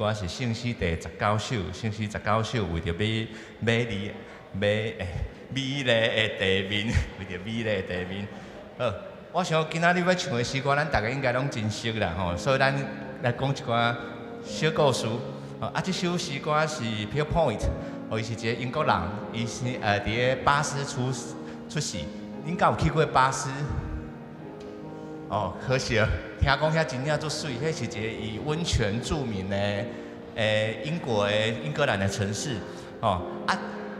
歌是姓氏第19首，姓氏19首为着美丽的地面，为着美丽的地面。好，我想今仔日要唱的诗歌，咱大家应该拢真熟啦吼，所以咱来讲一寡小故事。这首诗歌是 Pierre Point， 伊是一个英国人，伊是伫个巴斯出世。恁敢有去过巴斯？可惜了，听讲遐真正足水，迄是一个以温泉著名的英格兰的城市。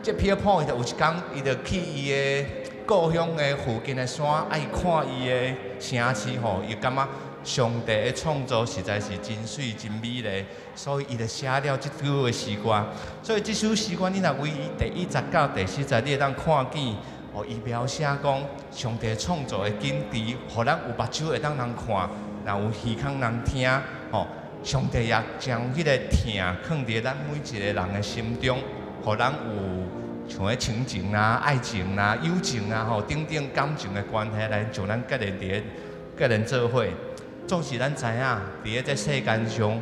这 Pierre Point 有一天，伊就去伊的故乡的附近的山，伊看伊的城市伊感觉上帝的创造实在是真水真美丽，所以伊就写了这首的诗歌。所以这首诗歌，你若为第10到第40，你会当看见。伊描写讲上帝创造的景致，互咱有目睭会当人看，若有耳孔人听。上帝也将迄个疼放伫咱每一个人的心中，互咱有像迄亲情啦、爱情啦、友情啦，等等感情的关系来将咱结连做伙。总是咱知影，伫这世间上，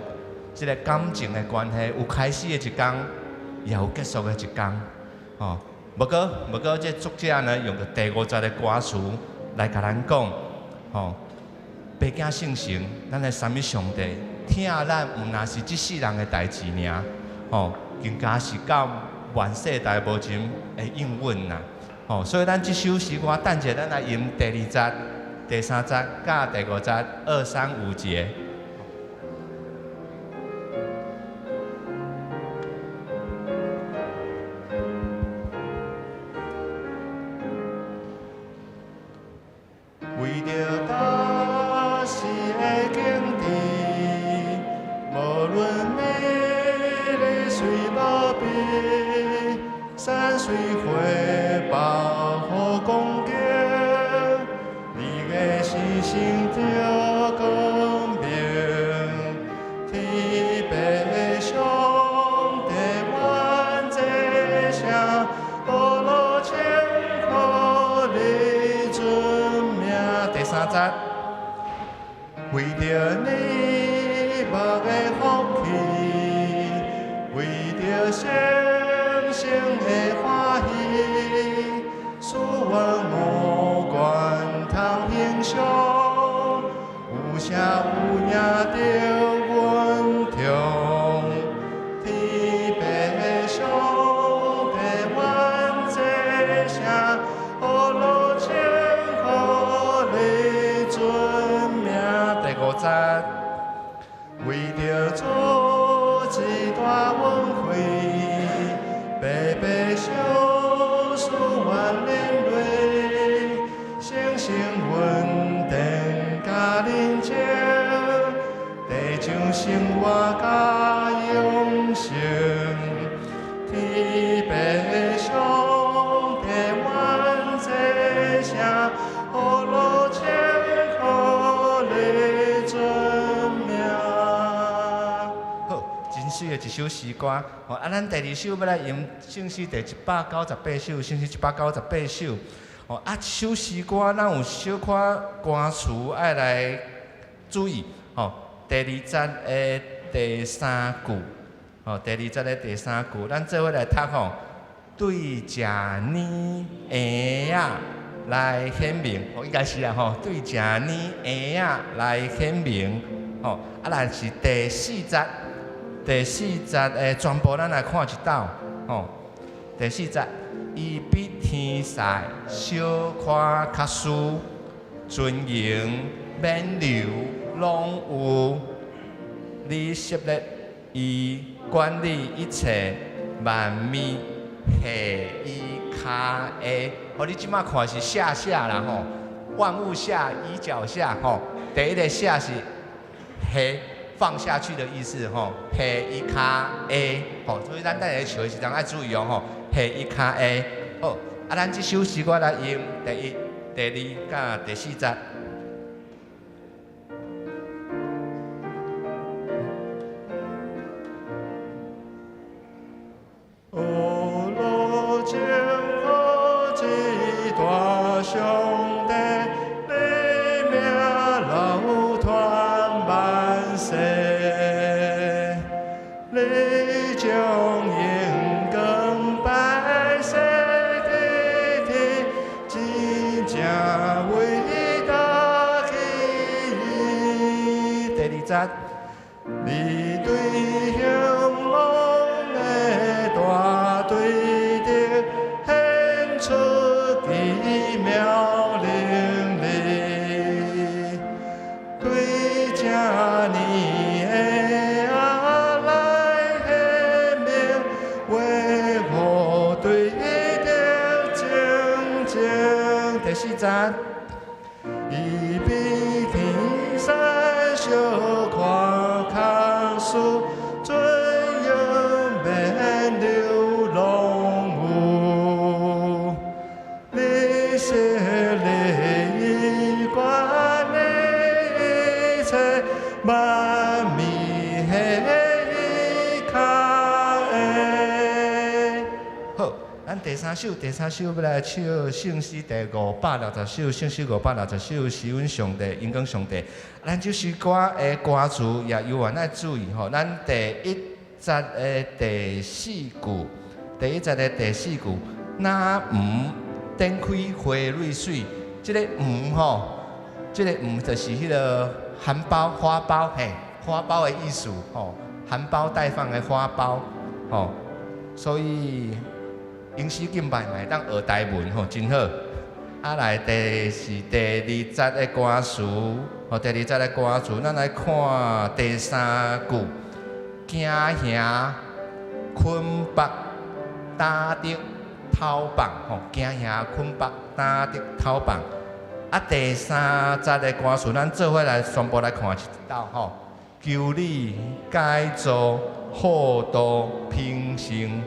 即个感情的关系有开始的一天，也有结束的一天。无过，这作者呢用着第50的歌词来甲咱讲，爸囝姓神，咱来三一上帝，疼咱毋若是即世人的代志尔，更加是到万世代无尽的应允啦。所以咱即首诗歌，等者咱来吟第2节、第3节、甲第5节2、3、5节。为着大事的景致，无论美丽水宝贝，山水花爆雨光景，你的心性着光明，天父上帝万世声，保罗千苦你尊名。第3节，为着你目的福气，为着星星的欢喜，使阮五官通欣赏，有声有影着阮听，天父上帝万世声，保罗千苦你尊名。第5节，为着做一大恩惠，白白小事愿连累，星星稳定甲认情，地上生活甲永生，天父上帝万世声，保罗千苦你尊名。好，真水的一首诗歌。咱第2首要来吟圣诗第198首，圣诗198首。这首诗歌咱有小可歌词爱来注意。第2节的第3句，第2节的第3句，咱做伙来读对食年鞋仔来显明，应该是啦对食年鞋仔来显明。咱是第4节。第4节的全部咱来看一道。第4节，伊比天使小可较输，尊荣免流拢有。你设立伊管理一切万物下伊骹下。你即摆看是下啦万物下伊脚下第一个下是下。放下去的意思下伊骹下所以咱等下唱的时阵爱注意下伊骹下。好，咱这首诗歌来吟第1、第2甲第4节。罗千苦一大上帝，你名流传万世。你将眼光摆设天天，真正伟大奇异。第二节，你对向往的大对敌，显出奇妙能力，对正你的爱来显明，为我对敌真正。第四节，伊比天山小看看树，尊严免流浪有。你是你管的一切，万物的依靠的。好，咱第三首要来唱圣诗第560首，圣诗560首，是阮上帝应讲上帝。咱这首歌的歌词也有啊，爱注意吼。咱第1节的第4句，那展开花蕊水，即个吼，即个就是迄个含苞花苞嘿，花苞的意思吼，含苞待放的花苞吼，所以英诗敬拜嘛会当学台文吼，真好。啊，来第2节的歌词，吼，第2节的歌词，咱来看第3句，惊兄困北打得头棒，吼，惊兄困北打得头棒。啊，第3节的歌词，咱做伙来全部来看一道吼。求你改造好度平生，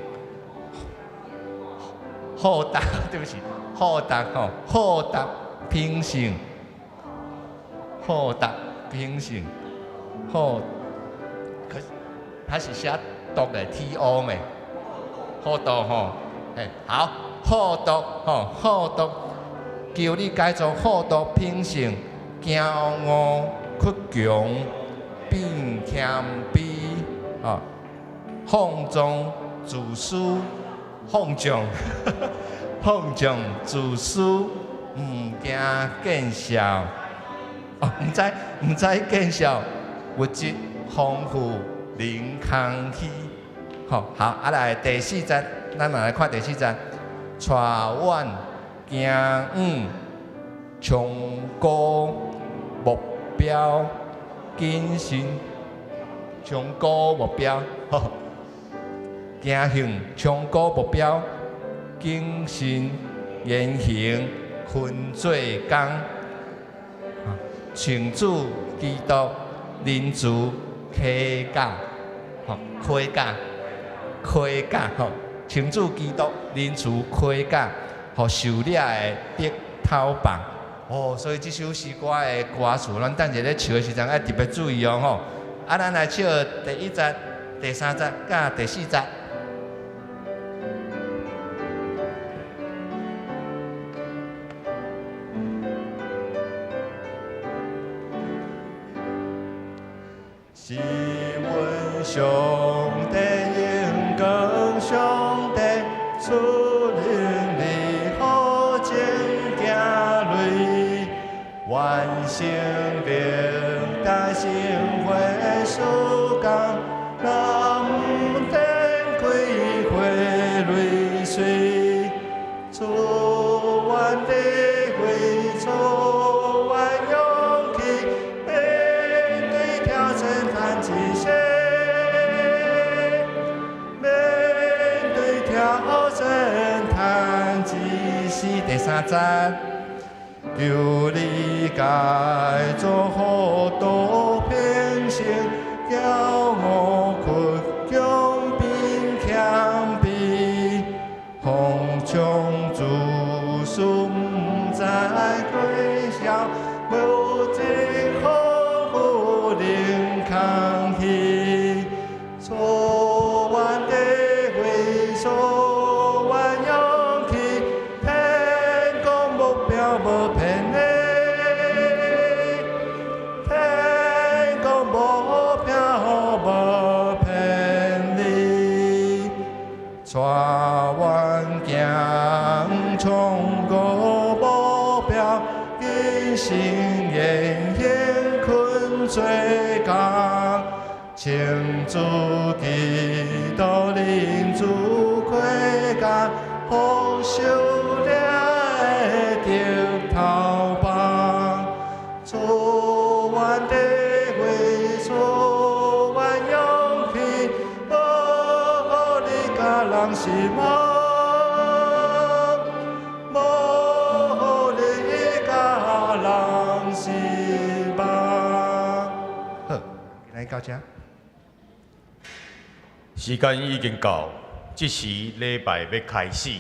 好达，对不起，好达吼，好达平生，好达平生，好，可是它是写读的 T-O 没？好度吼，嘿，好，好度吼，好度。求你改造好度品性，骄傲屈强，变谦卑，啊，放纵自私，放纵，放纵自私，唔惊见笑，哦，唔知见笑，物质丰富零空虚，好，好，啊来第4节，咱来看第4节，带阮。行远，崇高目标，谨慎，崇高目标，吼，行向崇高目标，谨慎言行，分做工，请主基督临主盔甲，吼，盔甲，盔甲，吼，请主基督临主盔甲。互受掠的得头棒哦，所以这首诗歌的歌词，咱等下咧唱的时阵，要特别注意哦吼。啊，咱来唱第1节、第3节、甲第4节。是阮上帝应光上帝出灵力。万圣灵大圣会树干，南天开花蕊水，做完的会做完勇气，面对挑战谈极限，面对挑战谈极限。第3节。求你改造好度品性，骄傲屈强变谦卑，放纵自私不知归笑，无尽丰富零空虚，做完的会做完勇气，天公目标无。带阮行冲过目标，人生仍然困做工，请自己都领主归家，好修炼的得头棒，做阮的会做阮勇气，无你甲人是梦，无你甲人是梦。好，今日到这。时间已经到，这时礼拜要开始。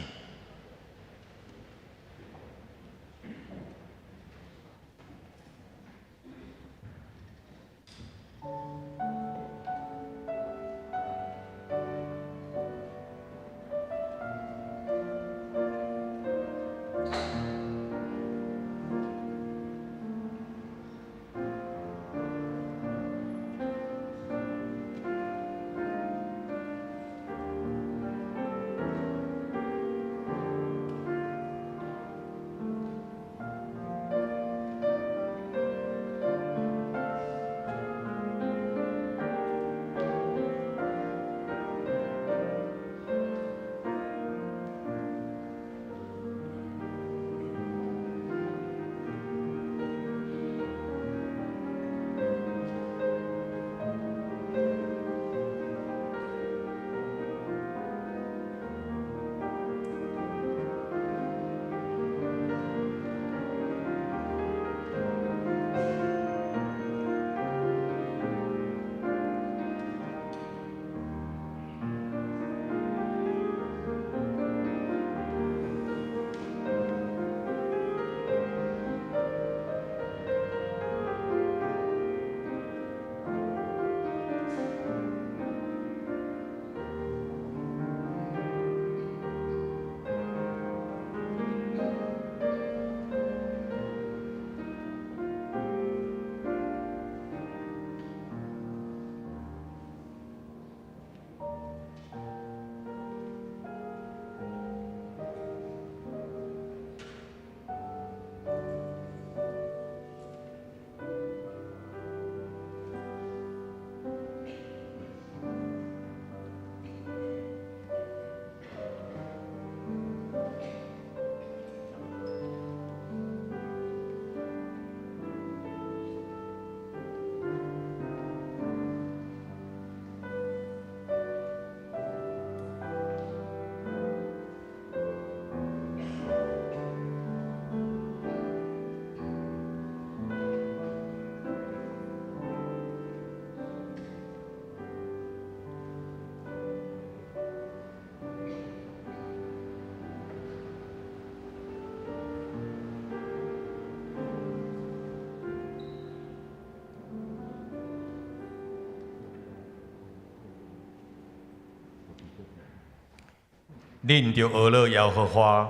恁着学了耶和华，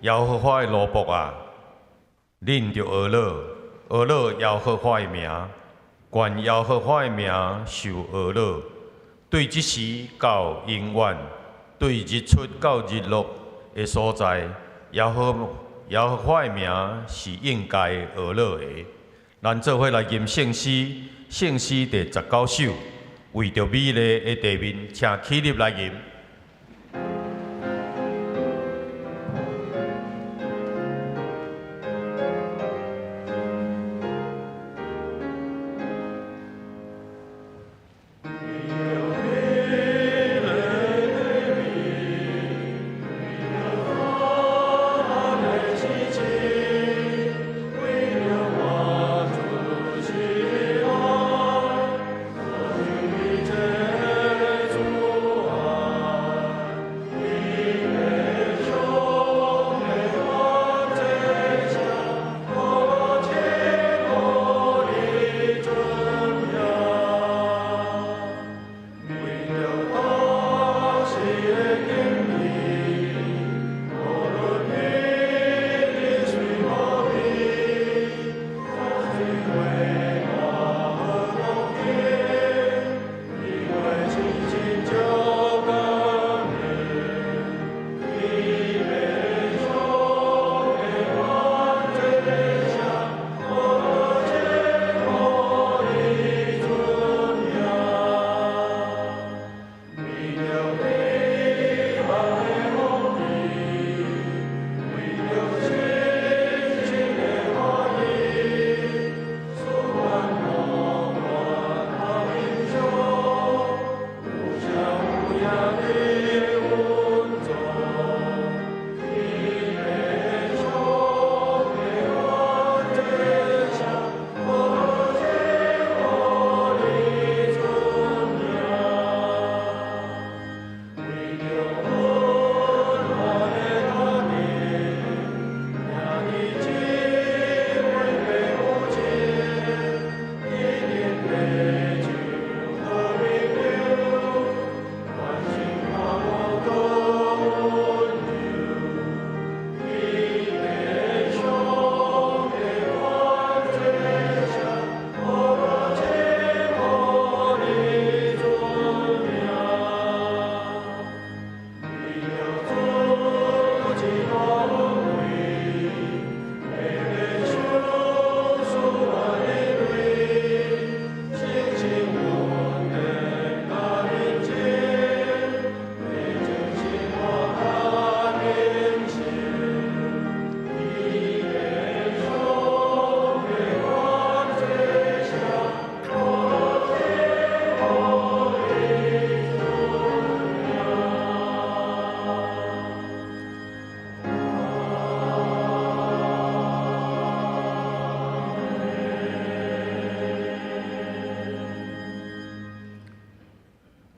耶和华的奴仆啊，恁着学了耶和华的名，愿耶和华的名受学了。对即时到永远，对日出到日落的所在，耶和华的名是应该学了的。咱做伙来吟圣诗，圣诗第19首，为着美丽的地面，请起立来吟。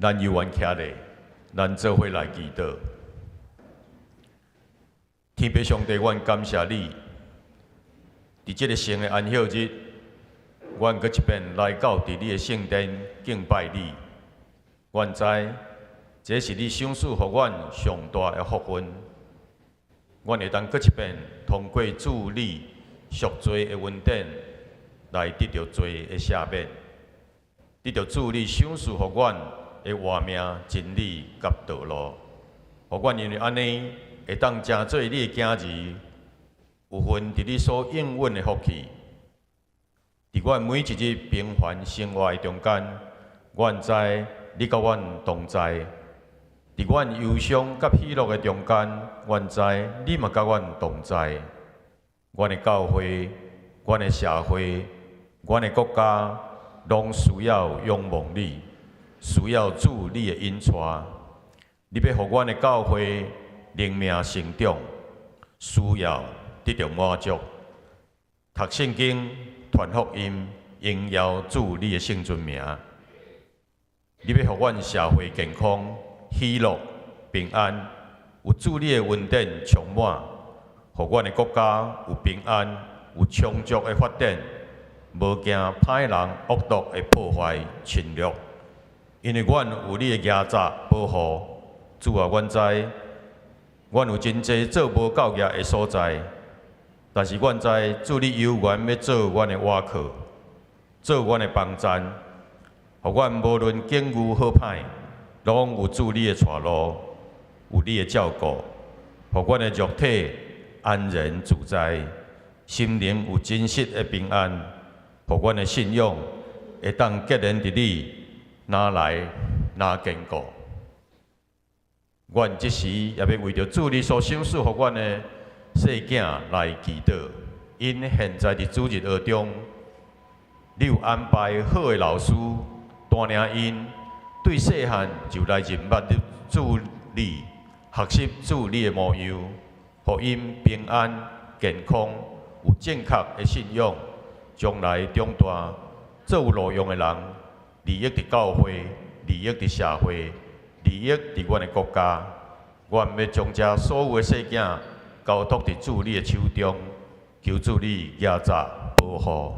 咱犹原徛咧，咱做伙来祈祷。天父上帝，阮感谢你，伫即个圣的安息日，阮搁一遍来到伫你的圣殿敬拜你。阮知这是你赏赐予阮上大的福分，阮会当搁一遍通过主你赎罪的恩典，来得到罪的赦免，得到主你赏赐予阮的活命、真理甲道路，互阮因为安尼会当成做你的囝儿，有份伫你所应允的福气。伫阮每一日平凡生活的中间，阮知你甲阮同在；伫阮忧伤甲喜乐的中间，阮知你嘛甲阮同在。阮的教会、阮的社会、阮的国家，拢需要仰望你，需要主你的引带。你要互阮的教会灵命成长，需要得到满足。读圣经、传福音，荣耀主你的圣尊名。你要互阮社会健康、喜乐、平安，有主你的恩典充满，互阮的国家有平安、有充足的发展，无惊歹人恶毒的破坏侵略。因为阮有你的耶闸保护，主啊，阮知，阮有真济做无够业的所在，但是阮知主你有缘要做阮的倚靠，做阮的帮站。互阮无论境遇好歹，拢有主你的带路，有你的照顾，互阮的肉体安然自在，心灵有真实的平安，互阮的信仰会当结连伫你哪来哪坚固。阮即时也要为着主你所赏赐互阮的细囝来祈祷，因现在伫主日学中，你有安排好的老师。带领因对细汉就来认捌主你，学习主你的模样，互因平安、健康，有正确的信仰，将来长大做有路用的人，利益伫教会，利益伫社会，利益伫阮的国家。阮要将这所有的细囝交托伫主你的手中，求主你耶闸保护。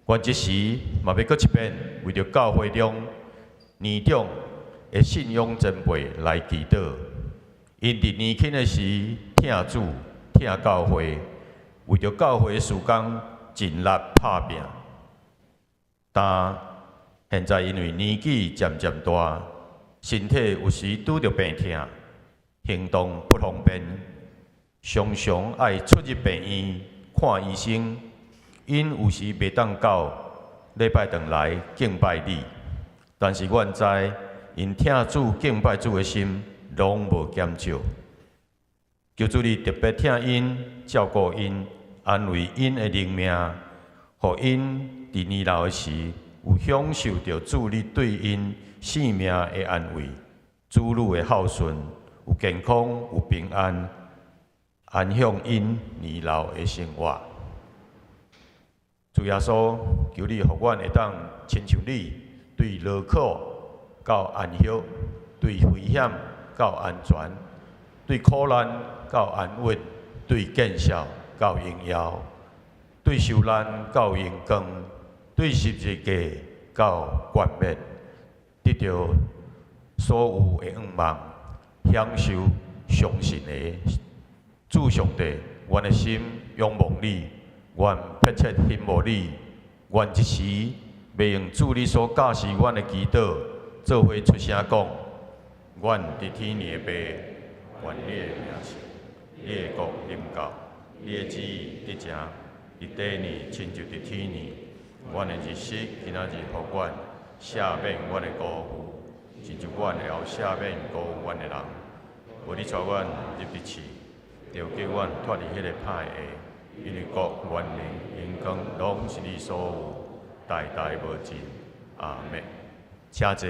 阮即时嘛要搁一遍，为着教会中年长的信仰前辈来祈祷，因伫年轻的时听主、听教会，为着教会的事工尽力拍拼。但现在因为年纪渐渐大，身体有时拄着病痛，行动不方便，常常爱出入病院看医生。因有时袂当到礼拜堂来敬拜你，但是阮知因听主敬拜主的心，拢无减少。求主你特别听因、照顾因、安慰因的灵命，互因伫年老的时有享受到主你对因性命的安慰，主女的孝顺，有健康、有平安，安享因年老的生活。主耶稣，求你互阮会当亲像你，对劳苦到安息，对危险到安全，对苦难到安稳，对见笑到荣耀，对受难到荣光，对十字架到冠冕，得到所有的愿望，享受上神的主上帝，阮的心仰望你。愿迫切羡慕你，愿一时要用主你所教示阮的祈祷，做伙出声讲：愿伫天里的爸，愿你的名称，你的国临到，你的旨意得成，伫地里亲像伫天里。阮的日食今仔日互阮赦免阮的辜负，亲像阮会晓赦免辜负阮的人。无你带阮入地市，就叫阮脱离迄个歹的。因为国、权力、荣光，拢是你所有，代代无尽。阿门。请坐。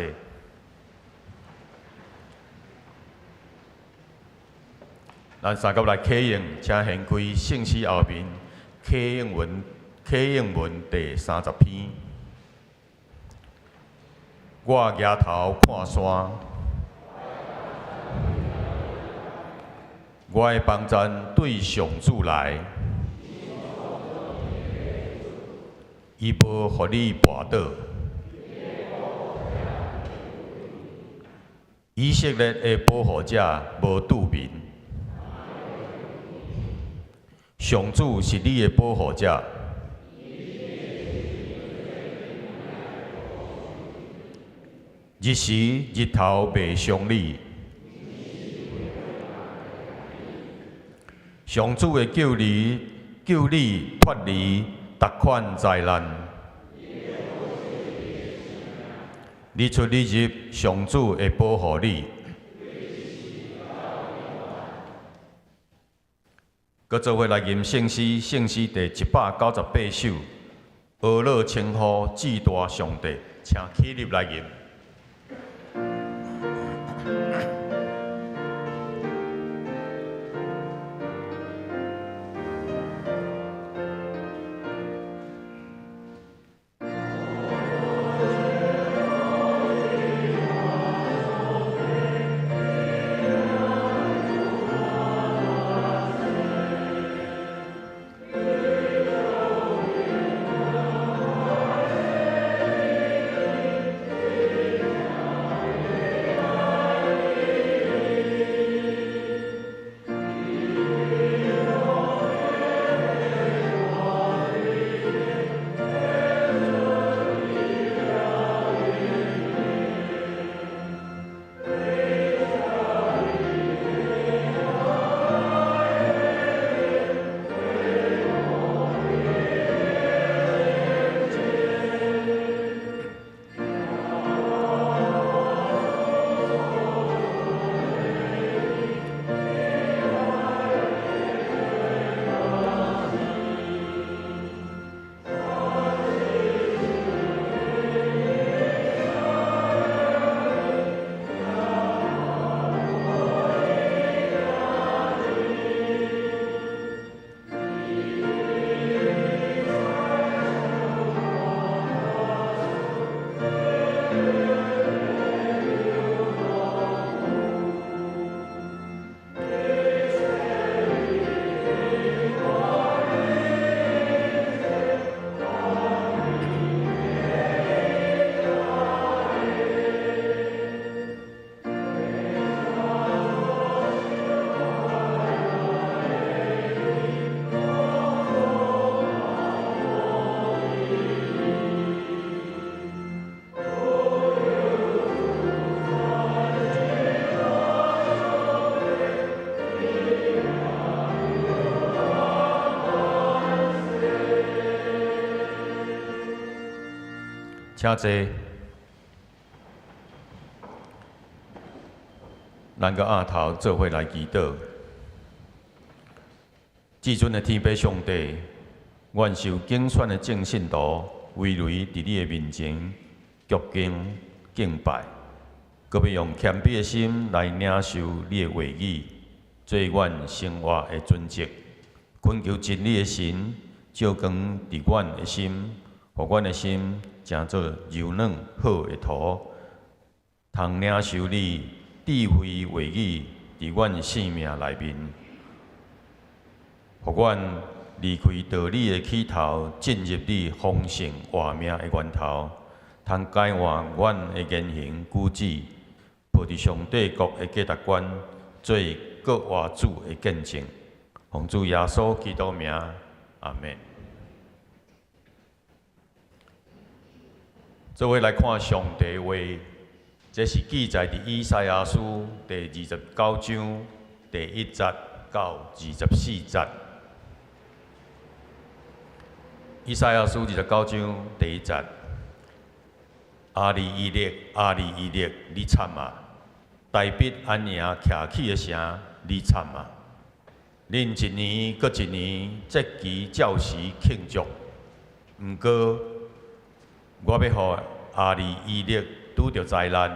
咱三个来启应，请掀开圣诗后面启应文第30篇。我抬头看山，我的帮赞对上主来，伊无互你跋倒。以色列的保护者无拄面，上主是你的保护者。日时日头袂伤你，上主会救你脱离逐款灾难。日出日入，上主会保护你。搁做伙来吟圣诗，圣诗第198首。俄勒称呼至大上帝，请起立来吟。请坐，咱个额头做伙来祈祷。至尊的天父上帝，愿受竞选的正信徒围围伫你的面前鞠躬敬拜，搁要用谦卑的心来领受你的话语，做阮生活的准则。恳求真理的神照光伫阮的心，互阮的心成做柔软好的土，通领受你智慧话语伫阮生命内面，互阮离开道理的起头，进入你丰盛活命的源头，通改换阮的言行举止，抱伫上帝国的价值观，做国活主的见证。奉主耶稣基督名，阿门。做伙来看上帝话，这是记载伫以赛亚书第29章第1节到24节。以赛亚书29章第1节：阿利伊勒，阿利伊勒，你惨啊！大必安营徛起的城，你惨啊！恁一年搁一年，节期照时庆祝。毋过，我要互阿利伊勒拄着灾难，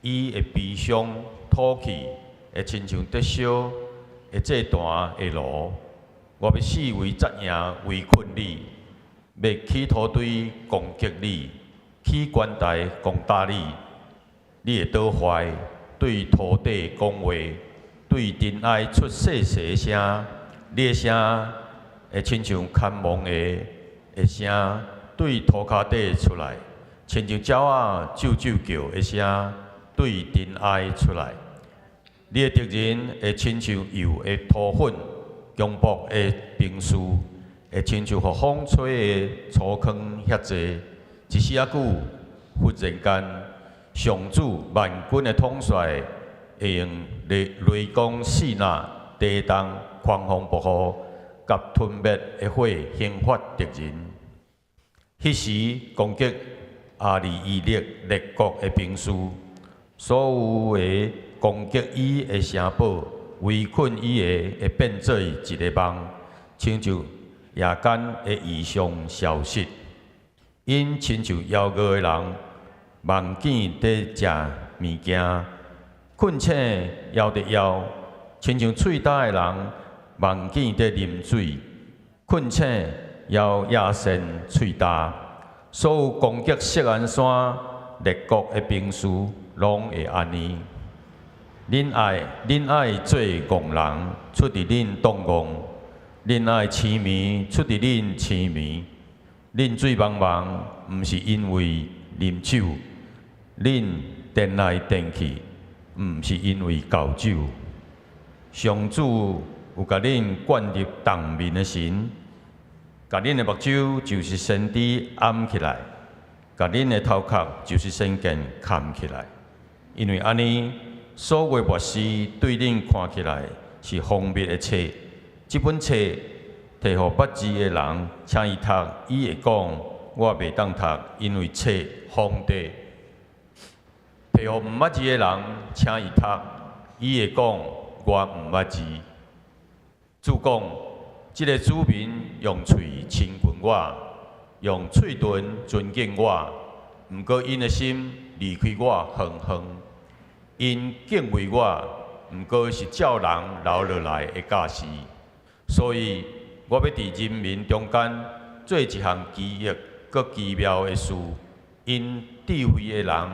伊会悲伤吐气，会亲像得烧会祭坛的炉。我要四围扎营围困你，要企图对攻击你，起棺材讲道理，你会倒坏，对土地讲话，对尘埃出细细的声，你的声会亲像牵亡的声，对涂骹底出来，亲像鸟仔啾啾叫的声，对尘埃出来。你的敌人会亲像油的土粉，强暴的兵士会亲像互风吹的粗糠遐济。一时仔久，忽然间，上主万军的统帅会用雷公四那、地动、狂风暴雨、甲吞灭的火刑罚敌人。迄时攻击阿里伊勒列国的兵士，所有的攻击伊的城堡、围困伊的会变做一个梦，亲像夜间的异象消失。因亲像枵饿的人，梦见在食物件，困醒枵得枵；亲像喙焦的人，梦见在啉水，困醒枵野生喙焦。所有攻击锡安山列国的兵士，拢会安尼。恁爱做戆人，出伫恁当戆；恁爱痴迷，出伫恁痴迷。恁水茫茫，毋是因为啉酒；恁颠来颠去，毋是因为交酒。上主有甲恁灌入洞面的神，甲恁的目睭就是先知暗起来，甲恁的头壳就是先见看起来。因为安尼，所有末世对恁看起来是封闭的册，这本册。摕互捌字的人，请伊读，伊会讲我袂当读，因为册封地。摕互毋捌字的人，请伊读，伊会讲我毋捌字。主讲，即个子民用喙亲近我，用喙唇尊敬我，毋过因的心离开我远远。因敬畏我，毋过是照人留落来的教示，所以。我要伫人民中间做一项奇异、佮奇妙的事，因智慧的人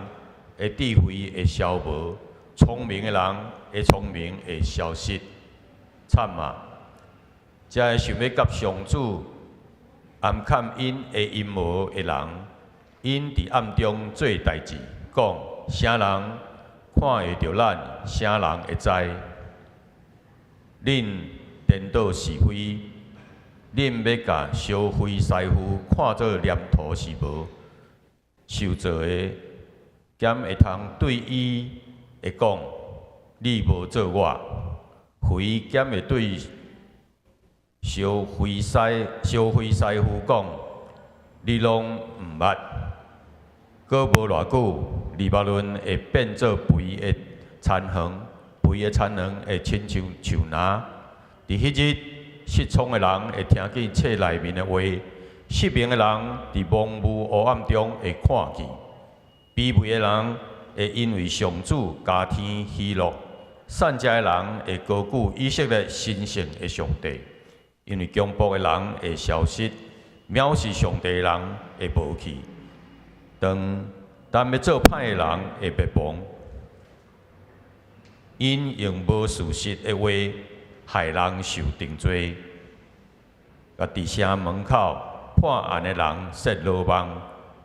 的智慧会消无，聪明的人的聪明会消失。惨啊！才会想要甲上主暗看因的阴谋的人，因伫暗中做代志，讲啥人看会着咱，啥人会知？恁颠倒是非。恁要甲烧灰师傅看作念头是无，受造的，兼会通对伊会讲，你无做我；灰兼会对烧灰师傅讲，你拢毋捌。过无偌久，黎巴嫩会变做肥的残垣，肥的残垣会亲像树林。伫迄日。失聪的人会听见册内面的话，失明的人伫蒙雾黑暗中会看见，卑微的人会因为上主加添喜乐，善哉的人会高举以色列神圣的上帝，因为强暴的人会消失，藐视上帝的人会无去，但要做歹的人会灭亡，因用无事实的话。害人受定罪，甲伫城门口破案的人设罗网，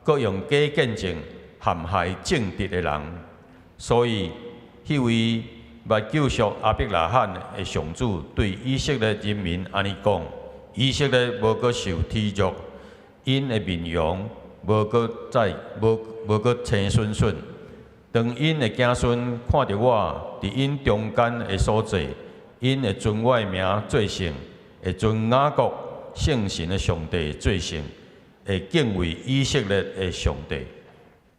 各用假见证陷害正直的人。所以，迄位捌救赎亚伯拉罕的上主对以色列人民安尼讲：以色列无搁受体辱，因的面容无搁青顺顺。当因的子孙看到我伫因中间的所在。因会尊我的名做圣，会尊雅各圣神的上帝做圣，会敬畏以色列的上帝。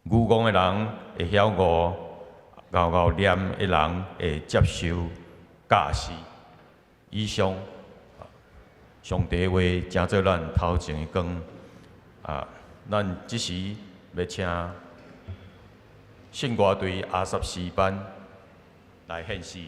愚妄的人会晓悟，咬念的人会接受教示。以上，上帝的话正做咱头前的光。咱即时要请圣歌队阿十四班来献诗。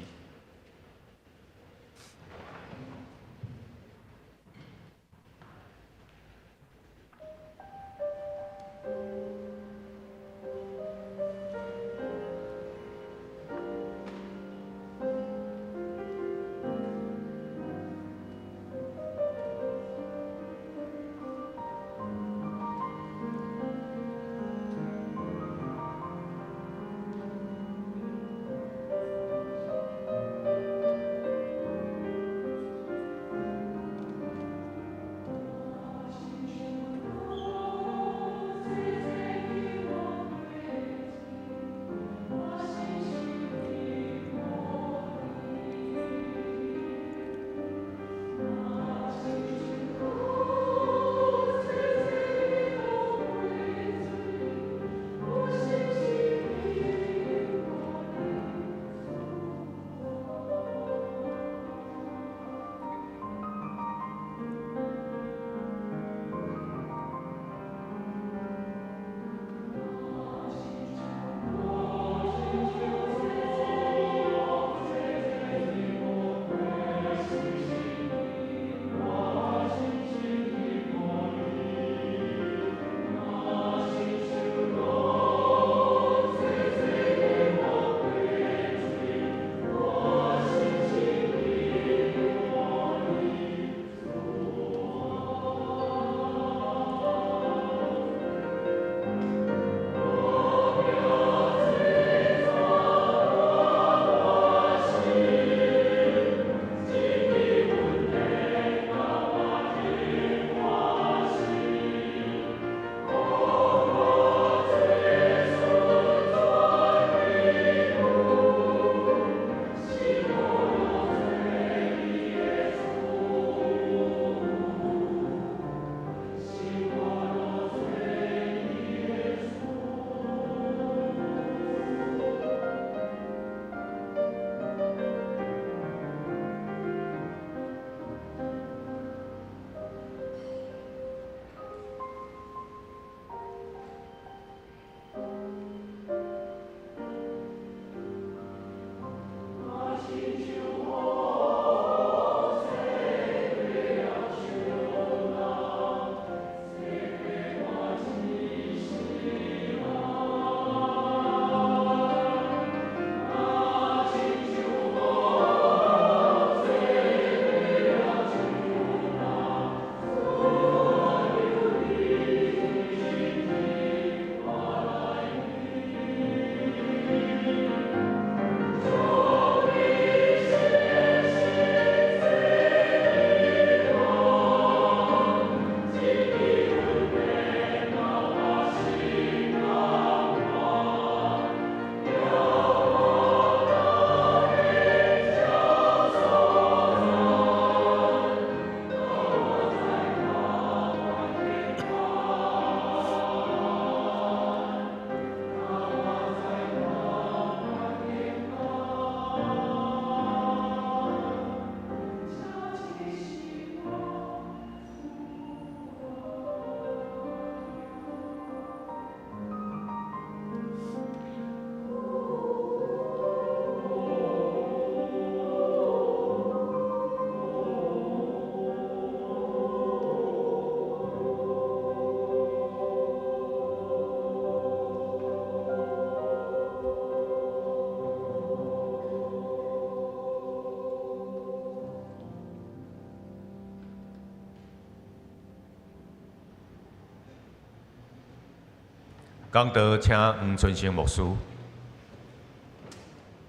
讲道请黄春生牧师。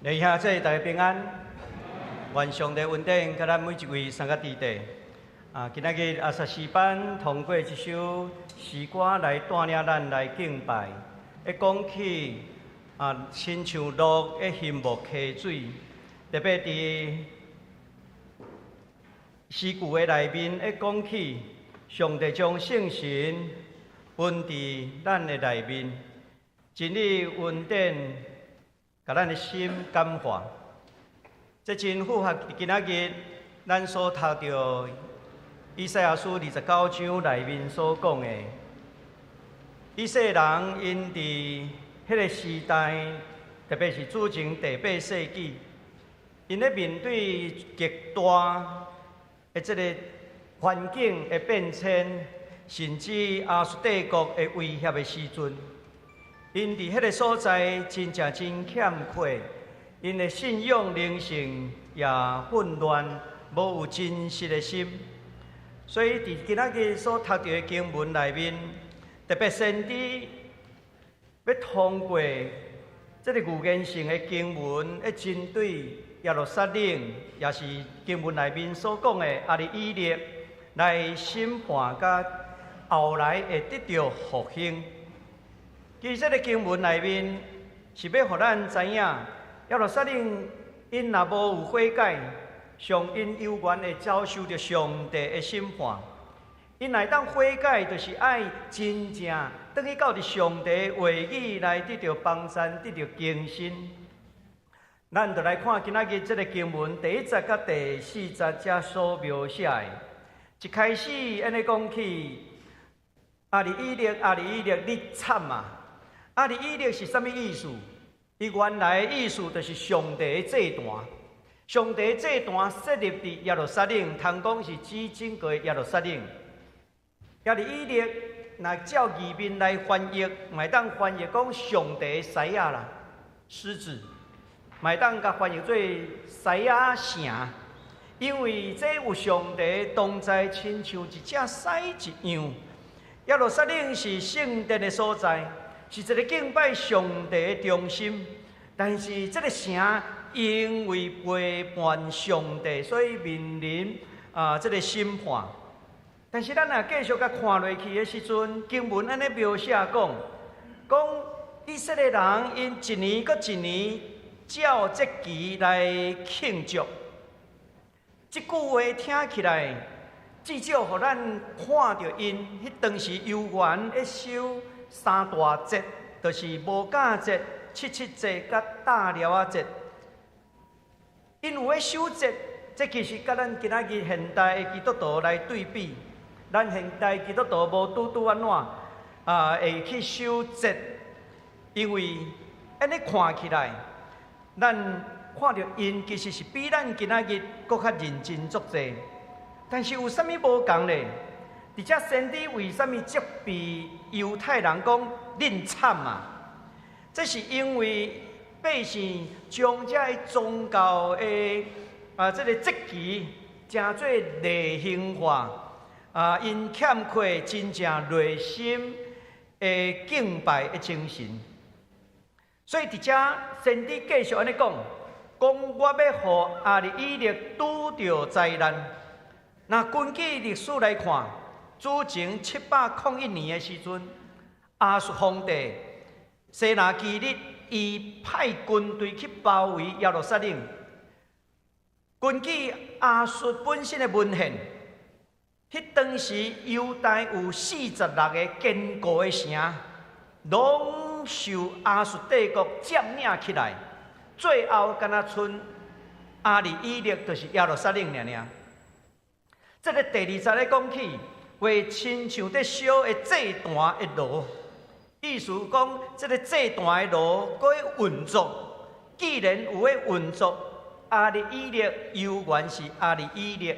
弟兄姊妹大家平安，愿上帝恩典，甲咱每一位三个弟弟。今仔日阿萨诗班通过一首诗歌来带领咱来敬拜，讲起亲像鹿翕目溪水，特别伫诗句的内面讲起上帝将圣神分伫咱的内面，真理恩典。甲咱的心感化，这真符合今仔日咱所读到以赛亚书29章内面所讲的。以色列人因伫迄个时代，特别是主前第8世纪，因咧面对极大的这个环境的变迁，甚至亚述帝国的威胁的时阵。因伫迄个所在真正真欠缺，因的信仰灵性也混乱，无有真实的心。所以伫今仔日所读到的经文内面，特别先知要通过这个预言性的经文，针对耶路撒冷，也是经文内面所讲的阿里以列来审判，甲后来会得到复兴。其实，这个经文内面是要互咱知影，耶路撒冷因若无有悔改，上因有缘会遭受着上帝的审判。因来当悔改，就是爱真正等于到伫上帝话语来得到帮助，得到更新。咱就来看今仔日这个经文第1节甲第4节遮所描写的。一开始安尼讲起，阿里以列，阿里以列，你惨啊！阿里以列是啥物意思？伊原来的意思就是上帝的祭坛。上帝的祭坛设立伫耶路撒冷，通讲是指整个耶路撒冷。阿里以列，若照字面来翻译，咪当翻译讲上帝的狮仔啦，狮子，咪当甲翻译做狮仔城，因为这有上帝同在，亲像一只狮一样。耶路撒冷是圣殿的所在。是一个敬拜上帝的中心，但是这个城因为背叛上帝，所以面临这个审判。但是咱若继续甲看落去的时阵，经文安尼描写讲以色列人因一年搁一年照节期来庆祝。这句话听起来，至少互咱看到因迄当时游园一守。三大节就是无假节、七节、甲大寮节。因有诶守节，这其实甲咱今仔日现代的基督徒来对比，咱现代基督徒无拄安怎会去守节，因为安尼看起来，咱看到因其实是比咱今仔日搁较认真作者，但是有啥物无共咧？而且先知为什么责备犹太人讲恁惨啊？这是因为百姓将这宗教的这个节期诚做例行化因欠缺真正内心的敬拜的精神。所以伫遮先知继续安尼讲，我要互阿里以列拄着灾难。那根据历史来看。主前701年的时阵，亚述皇帝西拿基立伊派军队去包围耶路撒冷。根据亚述本身的文献，迄当时犹大有46个坚固的城，拢受亚述帝国占领起来，最后敢若剩阿里以列，就是耶路撒冷尔。这个第2节咧讲起。为亲像在烧的祭坛的炉，意思讲，这个祭坛的炉搁会运作。既然有咧运作，阿里以列犹原是阿里以列，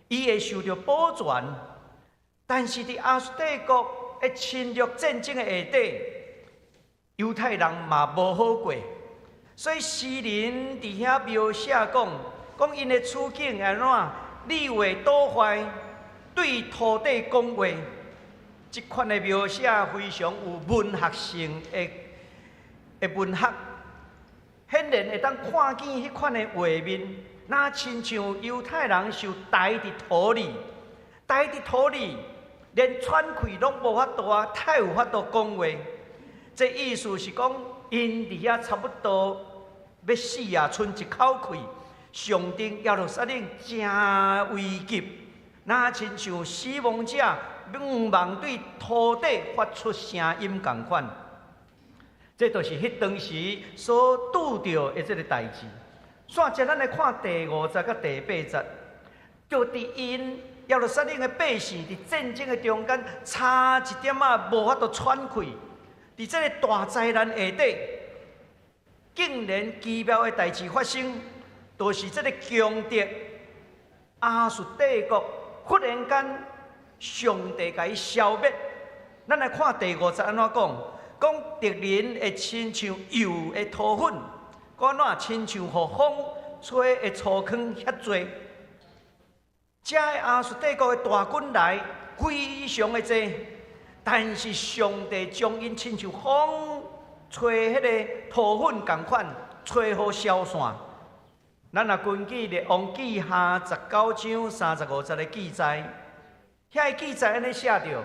伊会受到保全。但是伫亚述帝国的侵略战争的下底，犹太人嘛无好过。所以诗人伫遐描写讲因的处境安怎，立位倒坏。对土地讲话，这款的描写非常有文学性的文学，显然会当看见迄款的画面，那亲像犹太人受待伫土里，待伫土里，连喘气拢无法度啊，太有法度讲话。这意思是讲，因伫遐差不多要死啊，剩一口气。上顶耶路撒冷真危急，那亲像死亡者仰望对土地发出声音共款。这就是迄当时所拄着的这个代志。煞接咱来看第5节甲第8节，就伫因耶路撒冷的百姓伫战争的中间，差一点仔无法度喘气，伫这个大灾难下底，竟然奇妙的代志发生，就是这个强敌亚述帝国忽然间上帝甲伊消灭。咱来看第5节安怎讲？讲敌人会亲像油的土粉，安怎亲像互风吹的粗糠遐多。这个亚述帝国的大军来非常的多，但是上帝将因亲像风吹迄个土粉共款，吹好消散。咱若根据《列王记下》19章35节的记载，遐个记载安尼写着。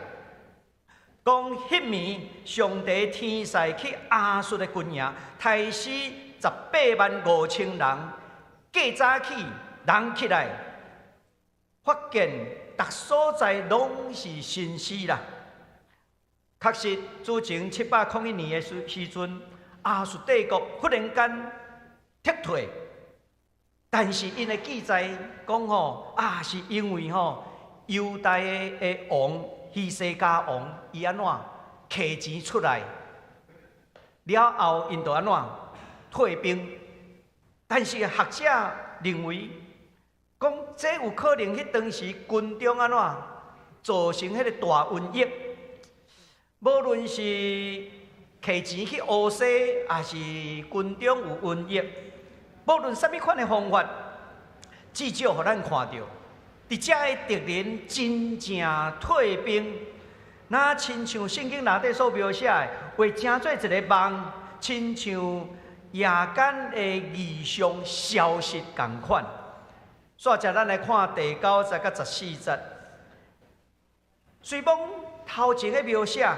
讲迄暝，上帝天使去亚述的军营，杀死185000人。过早起，人起来，发现逐所在拢是新死啦。确实，自前701年的时阵，亚述帝国忽然间撤退，但是因的记载讲是因为犹大的王。希西家王伊安怎摕钱出来了后，因就安怎退兵？但是学者认为，讲这有可能迄当时军中安怎造成迄个大瘟疫，无论是摕钱去乌西，还是军中有瘟疫，无论什么款的方法，至少互咱看到。伫遮的敌人真正退兵，那亲像圣经内底所描写的，会成做一个梦，亲像夜间的异象消失共款。煞接咱来看第9节甲14节，虽讲头前的描写，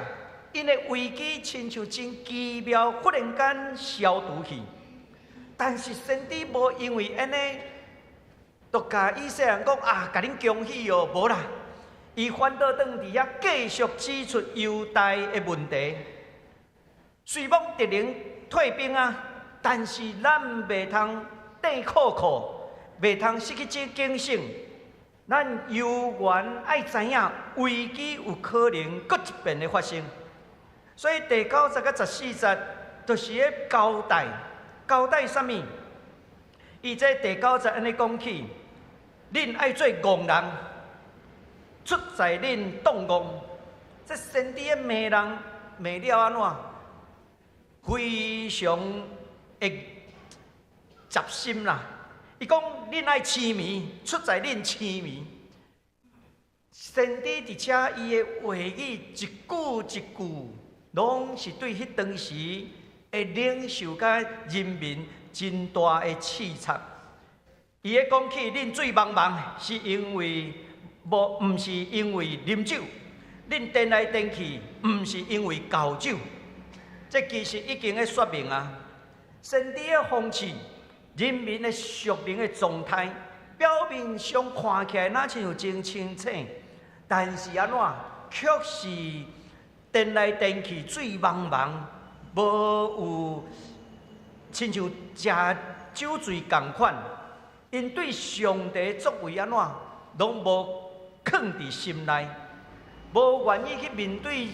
因的危机亲像真奇妙，忽然间消除去，但是先知无因为安尼。都甲以色列人讲甲恁恭喜哦，无啦，伊反倒转伫遐继续指出犹大的问题。虽讲敌人退兵但是咱袂通底靠靠，袂通失去这警醒。咱犹原爱知影危机有可能搁一遍的发生。所以第9节甲14节，就是咧交代什么？伊这第9节安尼讲起。恁爱做戆人，出在恁动戆。这先知骂人骂了安怎？非常会扎心啦！伊讲恁爱痴迷，出在恁痴迷。先知伫遮伊的话语一句一句，拢是对迄当时会领受甲人民真大的刺插。伊咧讲起恁水茫茫，是因为毋是因为啉酒；恁颠来颠去，毋是因为交酒。这其实已经咧说明先知的风气，人民的属灵的状态，表面上看起来那亲像真清醒，但是安怎，却是颠来颠去，水茫茫，无有亲像食酒醉共款。因对上帝作为安怎，拢无藏伫心内，无愿意去面对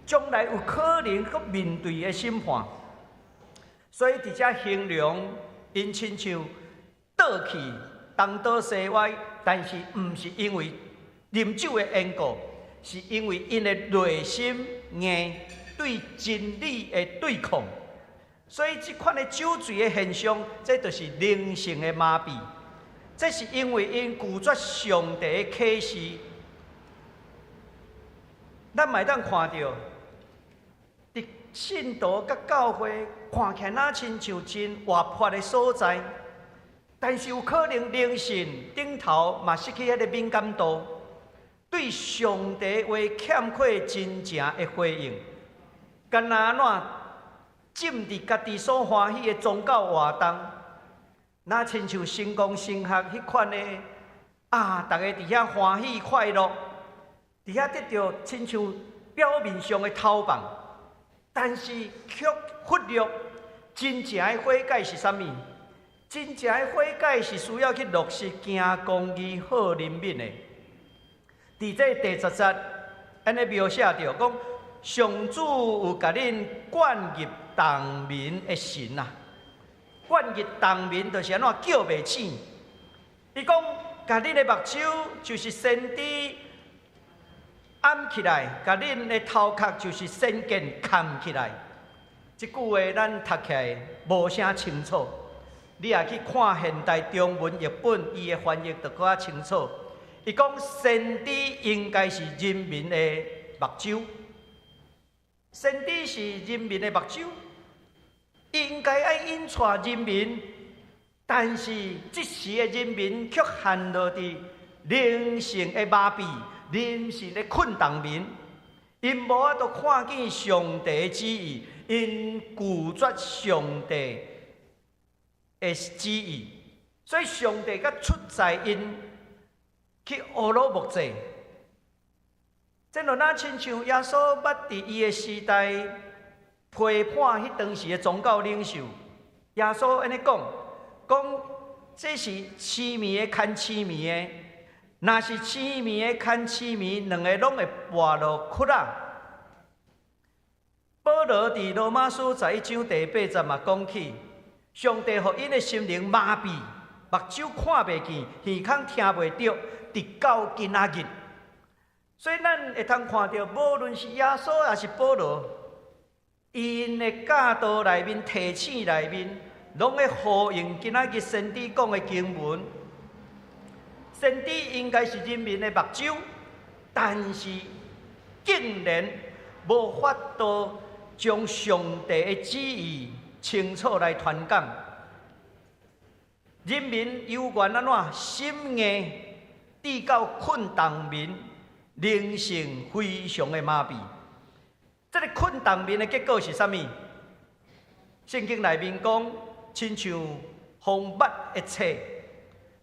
将来有可能去面对的审判，所以伫遮形容因亲像倒去东倒西歪，但是毋是因为啉酒的缘故，是因为因的内心硬对真理的对抗。所以，这款的酒醉的现象，这就是灵性的麻痹。这是因为因拒绝上帝的启示，咱嘛会当看到，伫信徒甲教会看起来哪亲像真活泼的所在，但是有可能灵性顶头嘛失去迄个敏感度，对上帝话欠缺真正的回应，干若安怎浸伫家己所欢喜的宗教活动，哪亲像成功升学迄款的大家伫遐欢喜快乐，伫遐得到亲像表面上的头棒，但是却忽略真正的悔改是啥物？真正的悔改是需要去落实行公义、好人民的。伫这第10节，安尼描写着讲，上主有甲恁灌入动民的神啊！灌入动民就是安怎叫袂醒？伊讲，甲恁的目睭就是先知暗起来，甲恁的头壳就是先见看起来。即句话咱读起来无啥清楚，你也去看现代中文译本，伊的翻译就搁较清楚。伊讲先知应该是人民的目睭，先知是人民的目睭，应该要引出人民，但是即时的人民却陷落伫灵性的麻痹、灵性的困动面，因无法度看见上帝的旨意，因拒绝上帝的旨意，所以上帝甲出在因去乌鲁木齐。这就哪亲像耶稣捌伫伊的时代批判迄当时的宗教领袖，耶稣安尼讲，这是痴迷的牵痴迷的，若是痴迷的牵痴迷，两个拢会跌落窟仔。保罗伫罗马书11章第8节嘛讲起，上帝互因的心灵麻痹，目睭看袂见，耳孔听袂着，直到今仔日。所以咱会通看到，无论是耶稣也是保罗，因的教导内面、提醒内面，拢会呼应今仔日先知讲的经文。先知应该是人民的目睭，但是竟然无法度将上帝的旨意清楚来传讲。人民犹原安怎心硬，直到困动面，灵性非常的麻痹。这个困动面的结果是啥物？圣经内面讲，亲像风捌一切，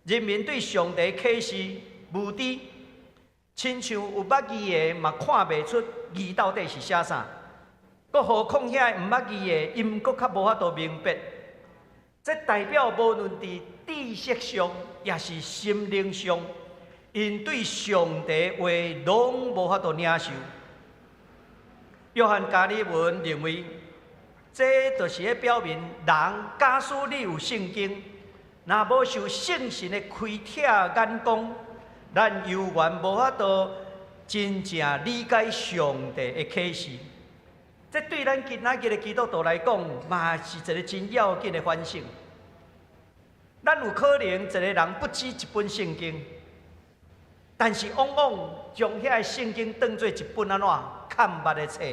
人民对上帝启示无知，亲像有捌字的嘛看袂出字到底是写啥，搁何况遐毋捌字的，因搁较无法度明白。这代表无论伫知识上，也是心灵上，因对上帝话拢无法度领受。约翰加尔文认为，这就是咧表明人假使你有圣经，若无受圣神的开铁眼光，咱犹原无法度真正理解上帝的启示。这对咱今仔日的基督徒来讲，嘛是一个真要紧的反省。咱有可能一个人不止一本圣经，但是往往将遐个圣经当作一本安怎看捌的册，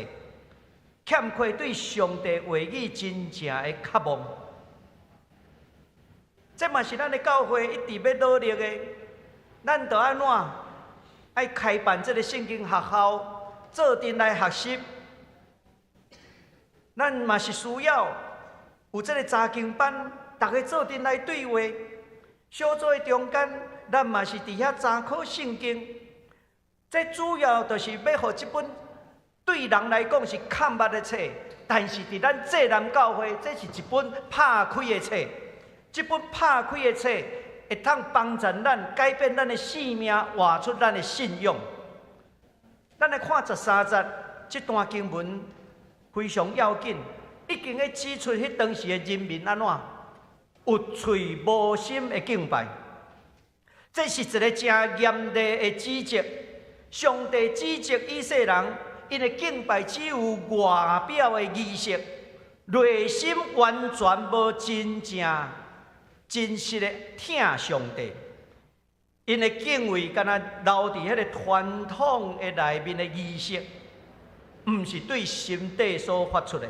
欠缺对上帝话语真正的渴望。这嘛是咱的教会一直要努力的，咱着安怎爱开办这个圣经学校，做阵来学习。咱嘛是需要有这个查经班，大家做阵来对话。小组的中间，咱嘛是伫遐查考圣经。这主要就是要互这本对人来讲是看捌的册，但是伫咱济南教会，这是一本拍开的册。这本拍开的册会通帮助咱改变咱的性命，活出咱的信仰。咱来看13节这段经文。非常要紧，已经咧指出迄当时的人民安怎有嘴无心的敬拜，这是一个真严厉的指责。上帝指责以色列人，因的敬拜只有外表的仪式，内心完全无真正真实的听上帝。因的敬畏，敢若留伫迄个传统的内面的仪式。毋是对心底所发出的。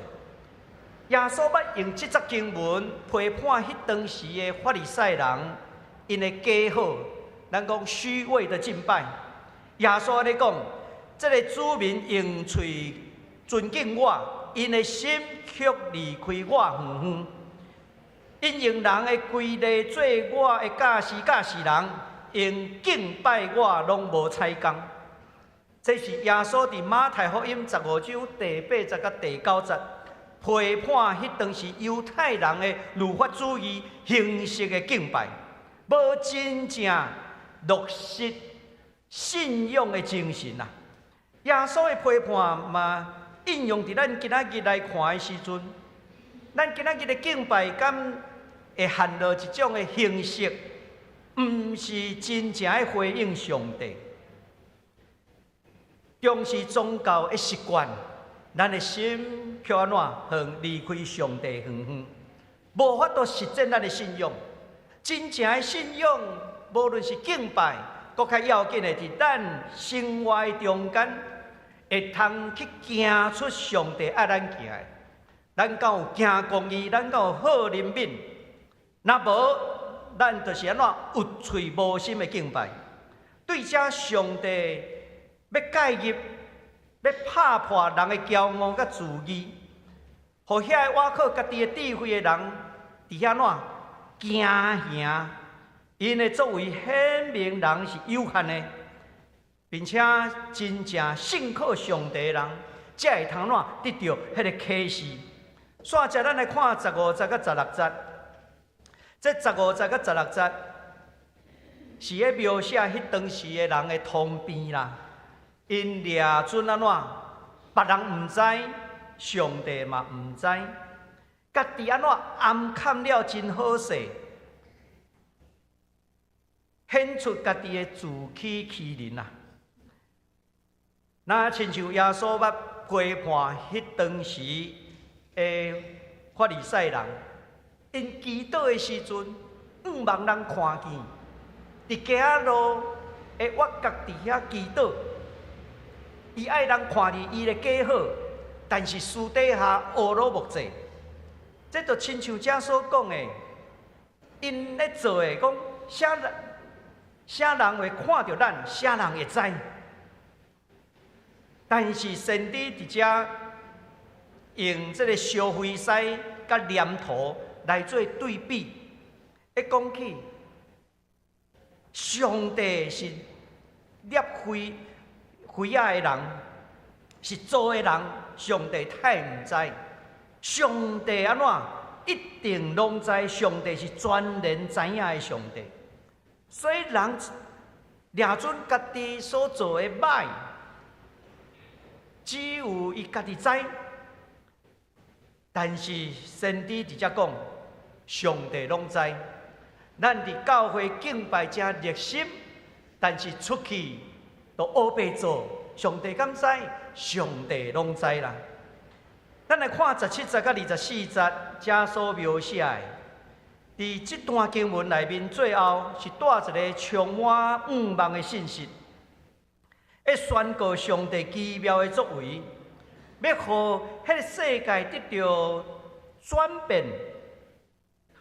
耶稣捌用这则经文批判迄当时的法利赛人，因的假好，咱讲虚伪的敬拜。耶稣咧讲，这个子民用嘴尊敬我，因的心却离开我远远。因用人的规例做我的教士人，用敬拜我拢无采工。这是耶稣伫马太福音15章第8节甲第9节批判迄当时犹太人的律法主义形式的敬拜，无真正落实信仰的精神啊！耶稣的批判嘛，应用伫咱今仔日来看的时阵，咱今仔日的敬拜敢会陷落一种的形式，毋是真正的回应上帝。重视宗教的习惯，咱的心却安怎向离开上帝远远，无法度实践咱的信仰。真正的信仰，无论是敬拜，搁较要紧的是咱生活中间会通去行出上帝爱咱行的。咱敢有行公义，咱敢有好人品，若无，咱就是安怎有喙无心的敬拜。对这上帝要介入，要拍破人的骄傲甲自义，互遐挖靠家己的智慧的人，伫遐怎行行，因的作为显明人是有限的，并且真正信靠上帝的人，才会通得到迄个启示。煞接咱来看15节甲16节，这15节甲16节是咧描写迄当时的人的通病啦。因掠准安怎，别人毋知，上帝嘛毋知，家己安怎暗藏了真好势，显出家己的自欺欺人啊！那亲像耶稣捌批判迄当时的法利赛人，因祈祷的时阵，毋望人看见，伫街仔路的我角伫遐祈祷。伊爱人看见伊的假好，但是私底下乌鲁木齐，这就亲像遮所讲的，因咧做的讲，啥人会看到咱，啥人会知。但是先知伫遮用这个烧灰师甲黏土来做对比，一讲起上帝是捏灰仔的人，是做的人，上帝太毋知。上帝安怎一定拢知？上帝是全然知影的上帝。所以人掠准家己所做的歹，只有伊家己知。但是先知直接讲，上帝拢知。咱伫教会敬拜真热心，但是出去都乌白做，上帝敢知？上帝拢知啦。咱来看17节到24节，遮所描写的，伫这段经文内面，最后是带一个充满盼望的信息，要宣告上帝奇妙的作为，要互迄个世界得到转变，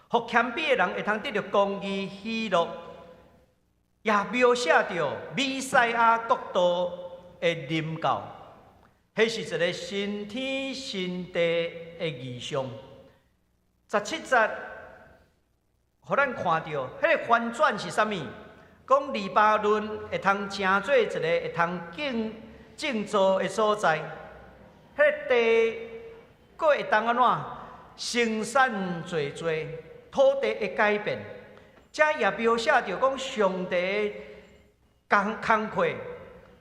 互谦卑的人会通得到公义喜乐。也描写着弥赛亚国度的临到，迄是一个新天新地的异象。17节，互咱看到迄个翻转是啥物？讲黎巴嫩会通成做一个会通建造的所在，迄个地佫会当安怎生产济济，土地会改变。这也描写着讲上帝工课，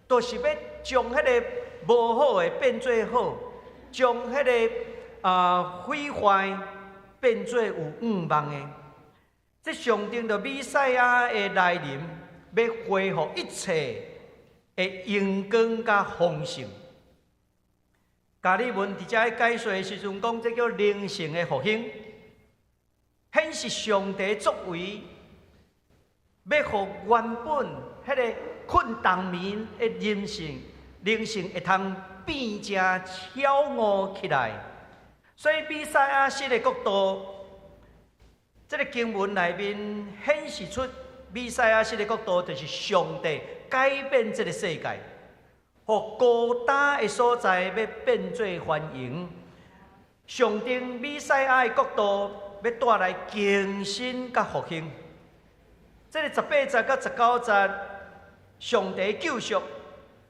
就是要将迄个无好的变做好，将迄个毁坏变做有盼望的。这象征着弥赛亚的来临，要恢复一切的阳光甲丰盛。加利文伫遮解说的时阵讲，这叫灵性的复兴，显示上帝作为。要互原本迄个困动眠的灵性会通变正骄傲起来。所以比赛亚诗的角度，这个经文内面显示出比赛亚诗的角度，就是上帝改变这个世界，互孤单的所在要变做繁荣。上帝比赛亚的角度，要带来更新甲复兴。这个18节到19节，上帝救赎，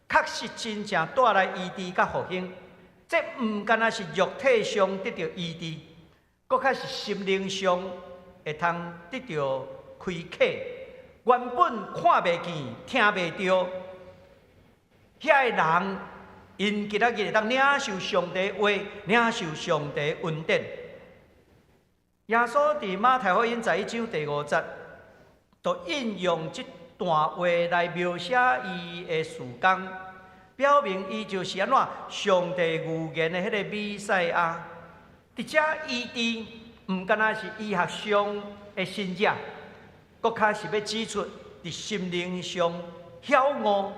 确实真正带来医治甲复兴。这唔单单是肉体上得到医治，搁较是心灵上会通得到开启。原本看袂见、听袂到，遐个人，因今仔日会当领受上帝话，领受上帝恩典。耶稣伫马太福音11章第5节，就引用这段话来描写伊的事工，表明伊就是安怎上帝预言的迄个弥赛亚。伫遮医治，毋单单是医学上的新者，搁较是要指出伫心灵上晓悟，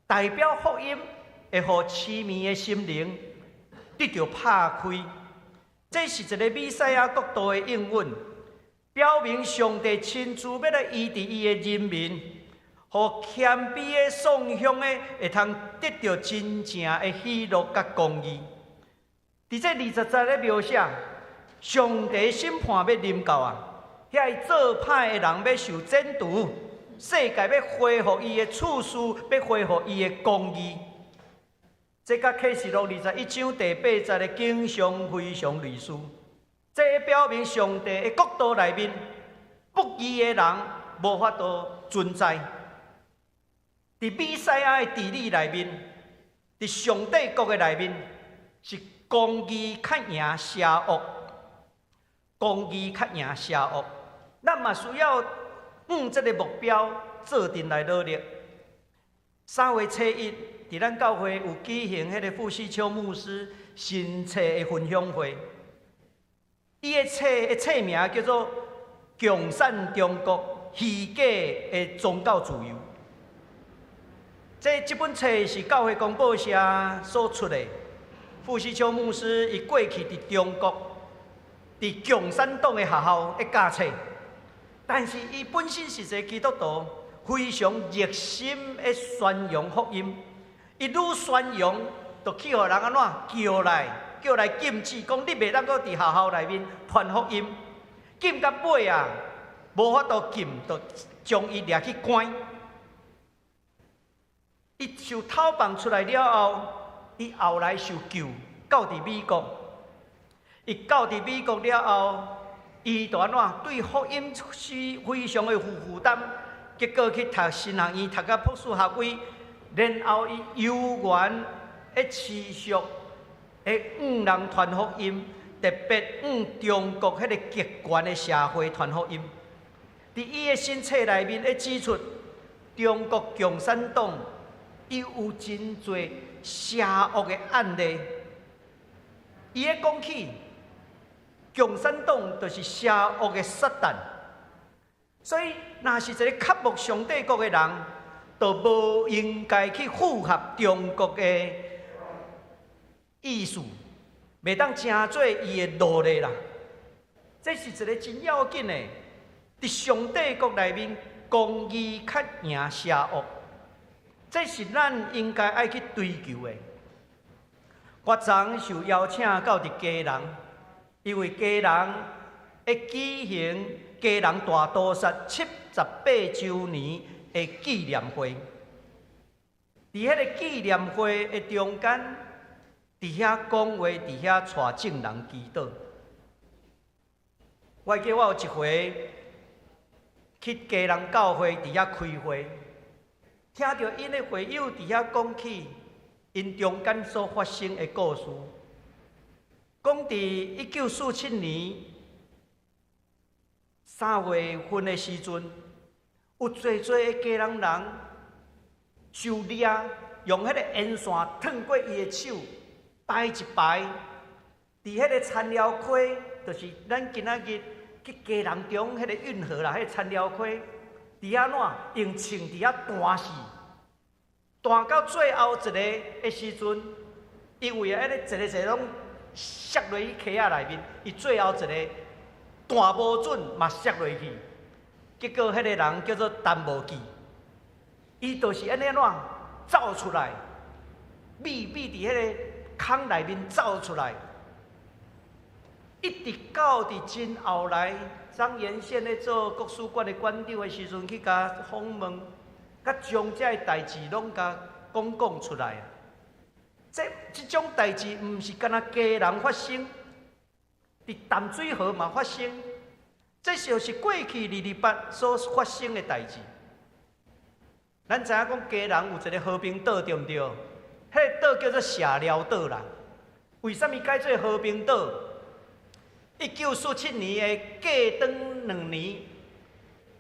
代表福音会互痴迷的心灵得到拍开。这是一个弥赛亚国度的应允，表明上帝亲自要来医治伊的人民，互谦卑的丧乡的会通得到真正的喜乐甲公义。伫这20节咧描写，上帝审判要临到啊！遐做歹的人要受剪除，世界要恢复伊的处事，要恢复伊的公义。这甲启示录21章第8节的经上非常类似。这表明上帝的国度内面，不义的人无法度存在。伫弥赛亚的治理内面，伫上帝国的内面，是公义较赢邪恶，公义较赢邪恶。咱嘛需要这个目标做阵来努力。3月初1，伫咱教会有举行迄个傅西秋牧师新册的分享会。伊的册的册名叫做《共产中国虚假的宗教自由》。这本册是教会公报社所出的。傅西秋牧师伊过去伫中国，伫共产党的学校咧教册，但是伊本身是一个基督徒，非常热心的宣扬福音。伊愈宣扬，就去互人安怎叫来禁止，讲你袂当搁伫学校内面传福音。禁到尾啊，无法度禁，就将伊掠去关。伊受讨放出来了后，伊后来受救，到伫美国。伊到伫美国了后，伊就安怎对福音是非常的负担，结果去读神学院，读到博士学位，然后伊有缘会持续会人传福音，特别中国迄个极权的社会传福音。伫伊的新册内面咧指出，中国共产党伊有真多邪恶的案例。伊咧讲起，共产党就是邪恶的撒旦。所以，若是一个刻薄上帝国的人，就无应该去符合中国的意思，袂当成做伊的奴隶啦。这是一个真要紧的，伫上帝国内面，公义较赢邪恶，这是咱应该爱去追求的。我昨受邀请到伫家人，因为家人会举行家人大屠杀78周年的纪念会。伫迄个纪念会的中间，伫遐讲话，伫遐带众人祈祷。我记得我有一回去家人教会伫遐开会，听到因的会友伫遐讲起因中间所发生的故事，讲伫1947年3月份的时阵，有侪的家人受掠，用迄个烟线烫过伊的手，排一排，伫迄个田寮溪，就是咱今仔日去家人中迄个运河啦，迄个田寮溪，伫遐怎用枪伫遐弹死，弹到最后一个的时阵，因为安尼一个拢摔落去溪仔内面，伊最后一个弹无准嘛摔落去，结果迄个人叫做陈无忌，伊就是安尼怎走出来，秘伫迄个坑内面走出来，一直到伫真后来，张元县咧做国史馆的馆长的时阵，去甲访问，甲将这个代志拢甲讲出来。这种代志毋是干那家人发生，伫淡水河嘛发生，这就是过去228所发生的代志。咱知影讲家人有一个和平岛，对毋对？迄个岛叫做社寮岛啦。为什么改做和平岛？1947年的过当2年，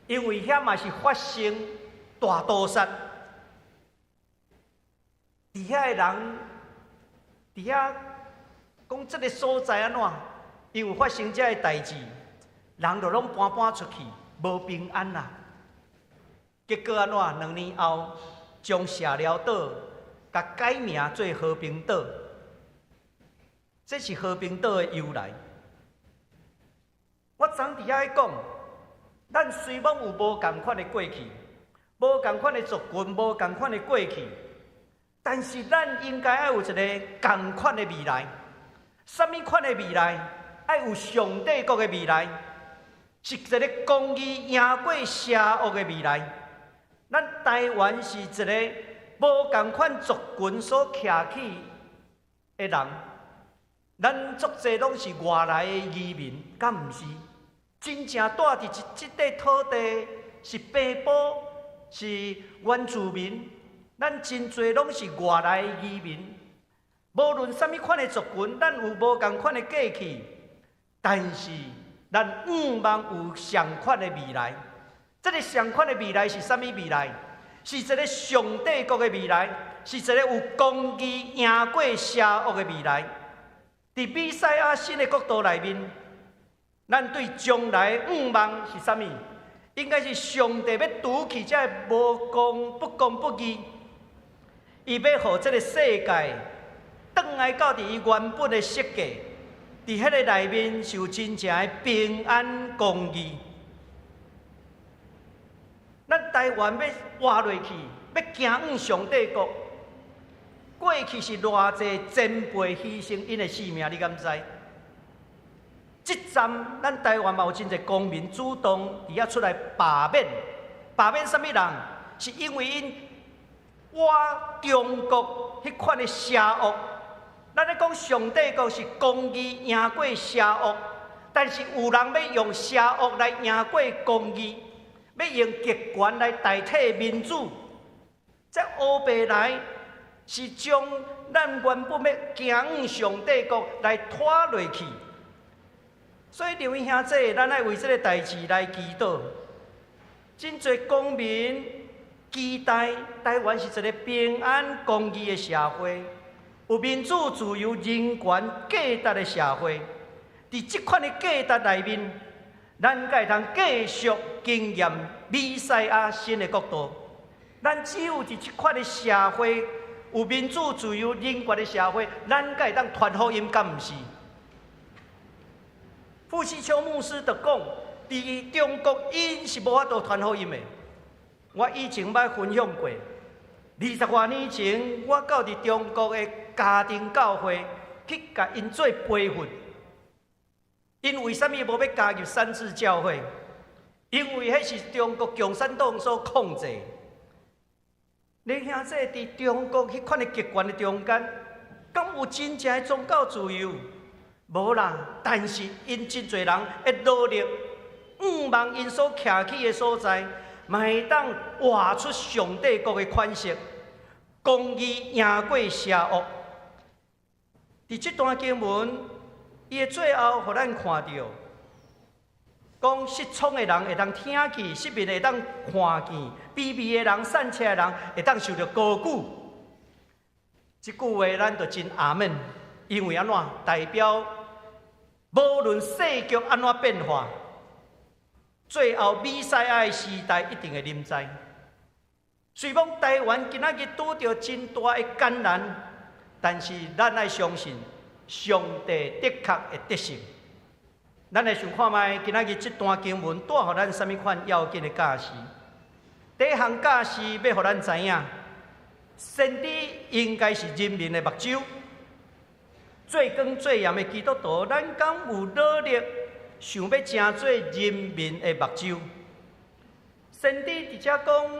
因为遐嘛是发生大屠杀，伫遐的人，伫遐讲这个所在安怎？因为发生这个代志，人就拢搬出去，无平安啦。结果安怎？2年后，将社寮岛甲改名做和平岛，这是和平岛的由来。我昨伫遐讲，咱虽然有无共款的过去，无共款的族群，无共款的过去，但是咱应该要有一个共款的未来。什么款的未来？要有上帝国的未来，是一个公义赢过邪恶的未来。咱台湾是一个无共款族群所徛起的人，咱足侪拢是外来的移民，敢毋是？真正住伫即块土地是平埔，是原住民，咱真侪拢是外来的移民。无论什么款的族群，咱有无共款的过去，但是咱望有上款的未来。这个上款的未来是什么未来？是一个上帝国的未来，是一个有公义赢过邪恶的未来。伫比赛亚新的国度内面，咱对将来的望是啥物？应该是上帝要除去这无公不义，伊要互这个世界转来到伫伊原本的设计，伫迄个内面是有真正的平安公义。咱台湾要活落去，要行往上帝国。过去是偌济前辈牺牲因的性命，你敢知？这站咱台湾嘛有真侪公民主动伫遐出来罢免，罢免什么人？是因为因中国迄款的邪恶。咱咧讲上帝国是公义赢过邪恶，但是有人要用邪恶来赢过公义。要用极权来代替民主，这乌白来是将咱原本要行往上帝国来拖落去。所以两位兄弟，咱要为这个代志来祈祷。真侪公民期待台湾是一个平安公义的社会，有民主、自由、人权、价值的社会。伫这款的价值内面，咱才会通继续经验弥赛亚新的国度。咱只有伫这款的社会，有民主、自由、人权的社会，咱才会当传福音，敢毋是？傅西秋牧师就讲，伫中国因是无法度传福音的。我以前捌分享过，20多年前，我到伫中国的家庭教会去甲因做培训。因为什么无要加入三自教会？因为迄是中国共产党所控制。你兄弟伫中国迄款的极权的中间，敢有真正的宗教自由？无啦。但是因真侪人会努力，望因所徛起的所在，嘛会当活出上帝国的款式，公义赢过邪恶。伫这段经文。伊的最后，互咱看到，讲失聪的人会当听见，失明会当看见，卑微的人、散车的人会当受到高举。这句话咱就真阿门，因为安怎代表，无论世局安怎变化，最后弥赛亚的时代一定会临在。虽讲台湾今仔日拄着真大的艰难。但是咱爱相信，上帝的确会得胜。咱来想看卖，今仔日这段经文带予咱什么款要紧的教示？第一项教示要互咱知影，先知应该是人民的目睭。做光做盐的基督徒，咱敢有努力想要成做人民的目睭？先知直接讲，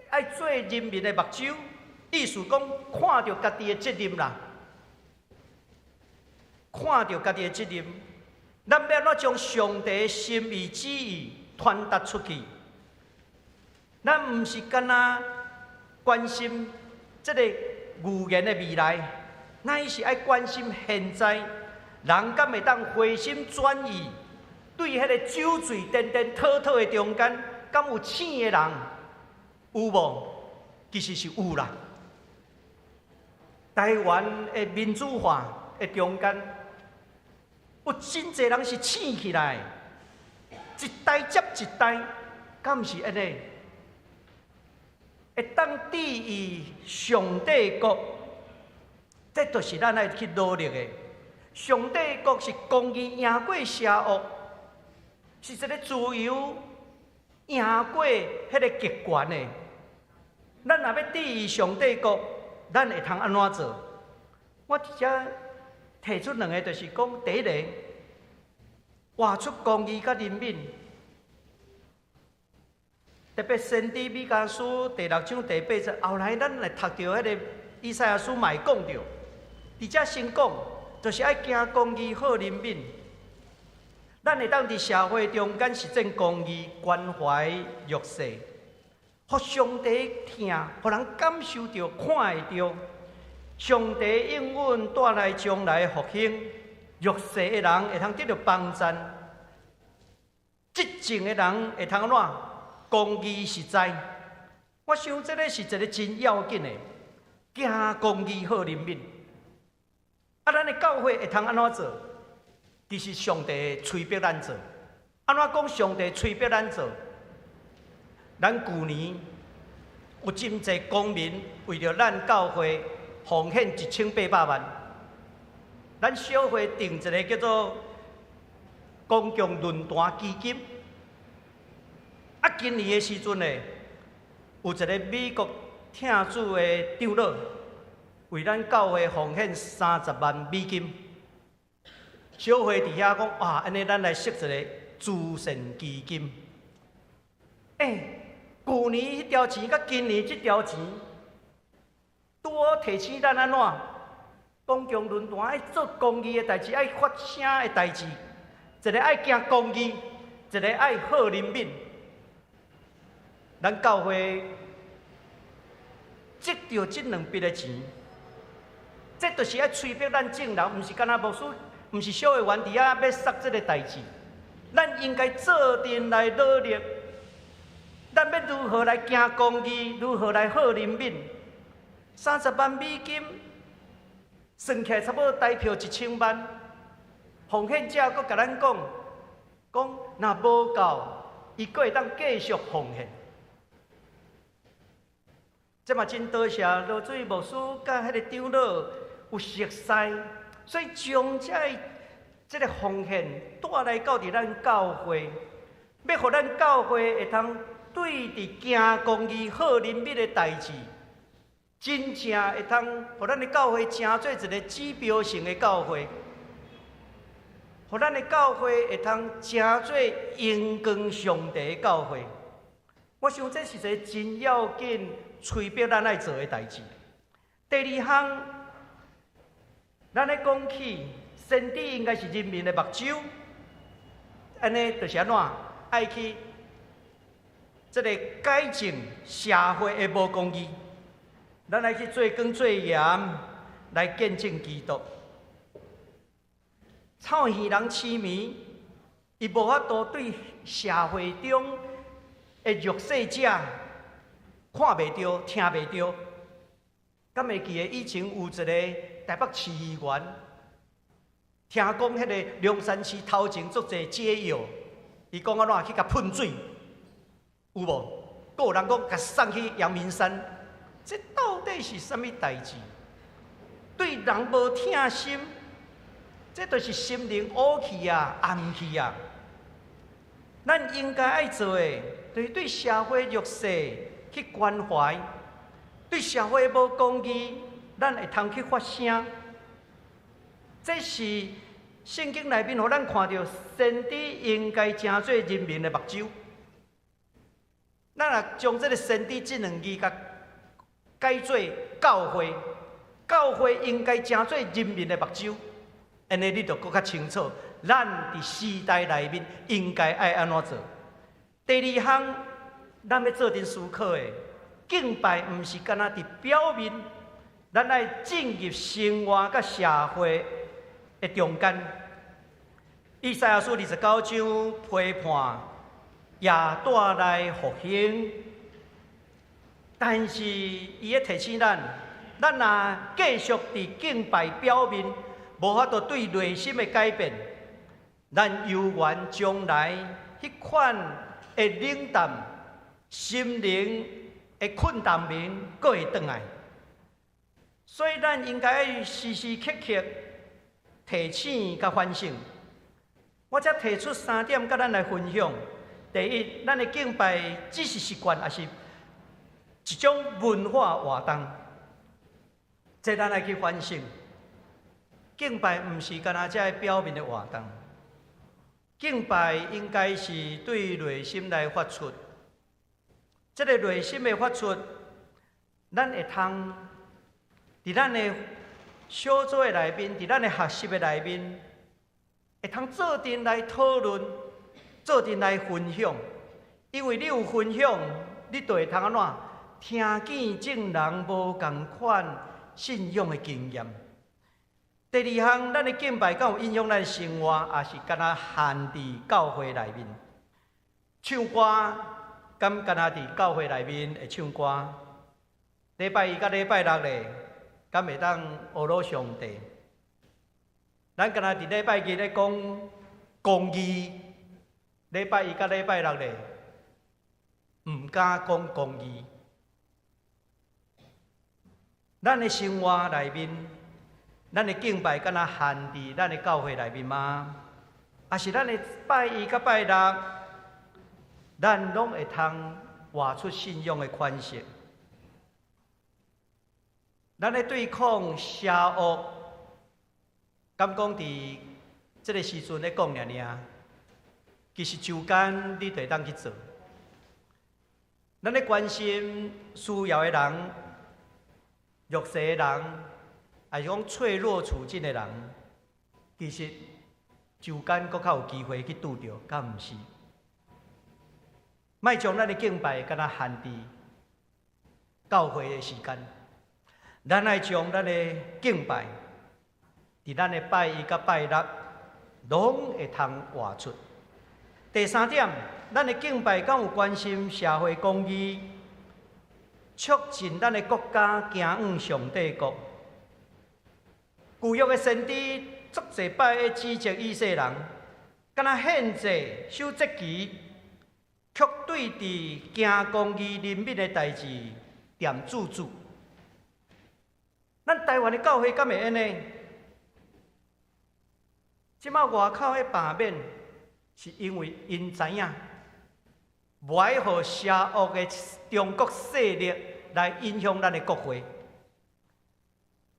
爱做人民的目睭，意思讲看到家己的责任啦，看到家己的责任，咱要怎将上帝的心意旨意传达出去？咱毋是干那关心这个语言的未来，乃是爱关心现在，人敢会当回心转意，对迄个酒醉颠颠讨讨的中间，敢有醒的人？有无？其实是有啦。台湾的民主化的中间，有真侪人是醒起来，一代接一代，敢毋是安尼？会当治愈上帝国，这就是咱爱去努力的。上帝国是公义赢过邪恶，是一个自由赢过迄个极权的。咱若要治愈上帝国，咱会通安怎做？我直接提出两个，就是讲第一个，活出公义甲人民。特别先知米迦书第6章第8节，后来咱来读到迄个以赛亚书嘛会讲到，伫遮先讲，就是爱行公义、好人民。咱会当伫社会中间实践公义，关怀弱势，互上帝听，互人感受到、看会到，上帝应允带来将来复兴，弱势的人会通得到帮助，执政的人会通安怎？公义实在，我想这个是一个真要紧的，行公义好人民。啊，咱的教会会通安怎做？其实上帝催逼咱做。安怎讲上帝催逼咱做？咱去年有真济公民为着咱教会奉献1800万，咱小会定一个叫做公共论坛基金。啊，今年的时阵呢，有一个美国听主的长老为咱教会奉献30万美金。小会伫遐讲，哇，安尼咱来设一个慈善基金。去年迄条钱，甲今年这条钱，拄好提醒咱安怎？公共论坛爱做公义的代志，爱发声的代志，一个爱行公义，一个爱好人民。咱教会得到这两笔的钱，这就是爱催逼咱众人，毋是干那牧师，毋是小会员伫遐要杀这个代志。咱应该做阵来努力，咱要如何来行公义，如何来好人民？30万美金，算起来差不多台票1000万。奉献者佫甲咱讲，若无够，伊佫会当继续奉献。这嘛真多谢罗水牧师甲迄个长老有熟悉，所以将这个奉献带来到伫咱教会，要互咱教会会通对伫行公义、好人民的代志，真正会通互咱的教会成做一个指标性的教会，互咱的教会会通成做荣光上帝的教会。我想这是一个真要紧、催逼咱爱做的代志。第二项，咱咧讲起，先知应该是人民的目睭，安尼就是安怎？爱去这个改正社会的无公义，咱来去做光做盐，来见证基督。草耳人痴迷，伊无法度对社会中的弱势者看袂到、听袂到。敢会记得以前有一个台北市议员，听讲迄个龙山市头前足侪解药，伊讲安怎去甲喷水，有无？佫有人讲甲送去阳明山，这到底是啥物代志？对人无疼心，这就是心灵乌去啊、暗去啊。咱应该爱做的，就是对社会弱势去关怀，对社会无公义，咱会通去发声。这是圣经内面，互咱看到先知应该正做人民的目睭。咱若将这个先知这两字甲改做教会，教会应该正做人民的目睭，安尼你就更较清楚，咱伫时代内面应该爱安怎做。第二项，咱要做阵思考的，敬拜毋是干那伫表面，咱爱进入生活甲社会的中间。以赛亚书29章批判也带来复兴，但是伊咧提醒咱，咱若继续伫敬拜表面，无法度对内心的改变，咱犹原将来迄款的冷淡、心灵的困难面，阁会转来。所以，咱应该时时刻刻提醒甲反省。我则提出3点，甲咱来分享。第一，咱的敬拜只是习惯，还是一种文化活动？这咱来去反省。敬拜毋是干那只表面的活动，敬拜应该是对内心来发出。这个内心的发出，咱会通伫咱的小组的内面，伫咱的学习的内面，会通做阵来讨论，做阵来分享。因为你有分享，你就会通安怎听见众人无共款信仰的经验。第二项，咱的敬拜敢有影响咱的生活，也是敢若限伫教会内面。唱歌，敢敢若伫教会内面会唱歌。礼拜一甲礼拜六咧，敢会当学罗上帝。咱敢若伫礼拜日咧讲公义，礼拜一甲礼拜六咧，毋敢讲公义。咱的生活内面，咱的敬拜敢若限伫咱的教会内面吗？还是咱的拜一甲拜六，咱拢会通活出信仰的款式？咱咧对抗邪恶，敢讲伫这个时阵咧讲尔，其实就间你就当去做。咱咧关心需要的人、弱势的人，还是讲脆弱处境的人，其实就间搁较有机会去拄着，敢毋是？莫将咱的敬拜敢若限伫教会的时间。咱爱将咱的敬拜，伫咱的拜一甲拜六，拢会通活出。第三点，咱的敬拜敢有关心社会公义，促进咱的国家行往上帝国。旧约的先知足侪摆的指责以色列人，敢若献祭、守节期，却对伫行公义、人民的代志点注注。咱台湾的教会敢会安尼？即摆外口的罢免，是因为因知影，无爱互邪恶的中国势力来影响咱的国会。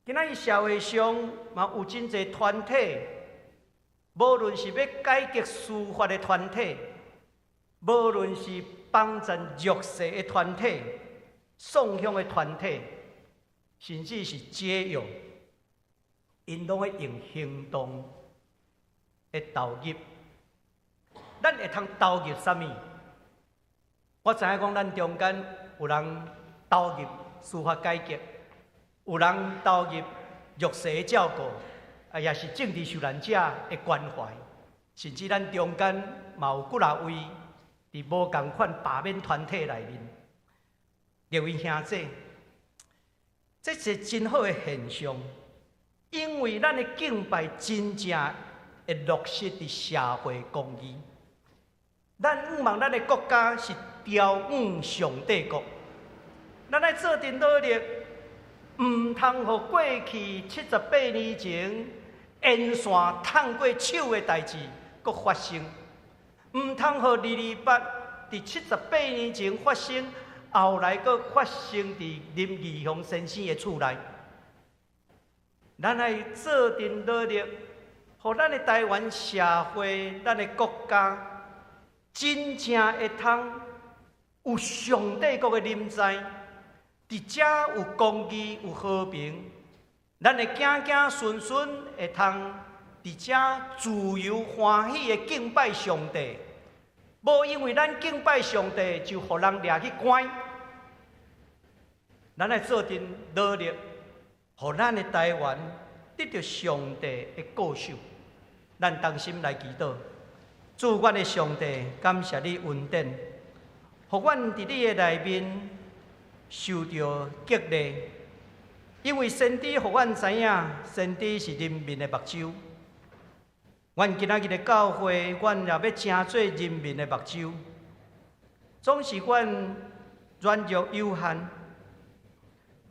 今仔日社会上嘛有真侪团体，无论是要改革司法的团体，无论是帮助弱势的团体、送向的团体。甚至是解药，因拢会用行动来投入。咱会通投入啥物？我知影讲，咱中间有人投入司法改革，有人投入弱势的照顾，也是政治受难者的关怀，甚至咱中间嘛有几若位伫无共款罢免团体内面，各位兄弟。这是真好的现象，因为咱的敬拜真正会落实伫社会公义。咱希望咱的国家是朝往上帝国，咱来做阵努力，唔通互过去78年前沿线烫过手的代志搁发生，唔通互228伫78年前发生，后来搁发生伫林义雄先生的厝内。咱爱做阵努力，互咱的台湾社会、咱的国家，真正会通有上帝国的临在。伫遮有公义，有和平，咱会行行顺顺，会通伫遮自由欢喜的敬拜上帝。无因为咱敬拜上帝，就互人掠去关。咱来做阵努力，互咱的台湾得到上帝的顾守。咱同心来祈祷，主阮的上帝，感谢你恩典，互阮伫你的内面。受到激励，因为先知互阮知影，先知是人民的目睭。阮今仔日的教会，阮也要成做人民的目睭。总是阮软弱有限，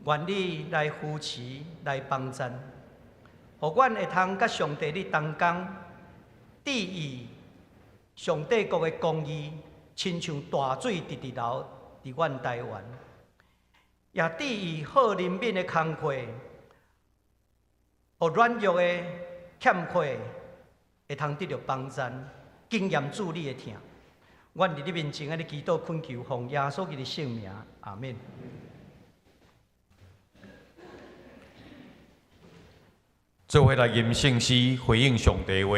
愿你来扶持，来帮助，互阮会通甲上帝你同工，旨意上帝国的公义，亲像大水直直流伫阮台湾。也旨意好人民的工课，互软弱的欠缺会通得到帮助，经验助力的听。阮伫你面前安尼祈祷恳求，奉耶稣基督的圣名，阿免。做伙来吟圣诗，回应上帝话。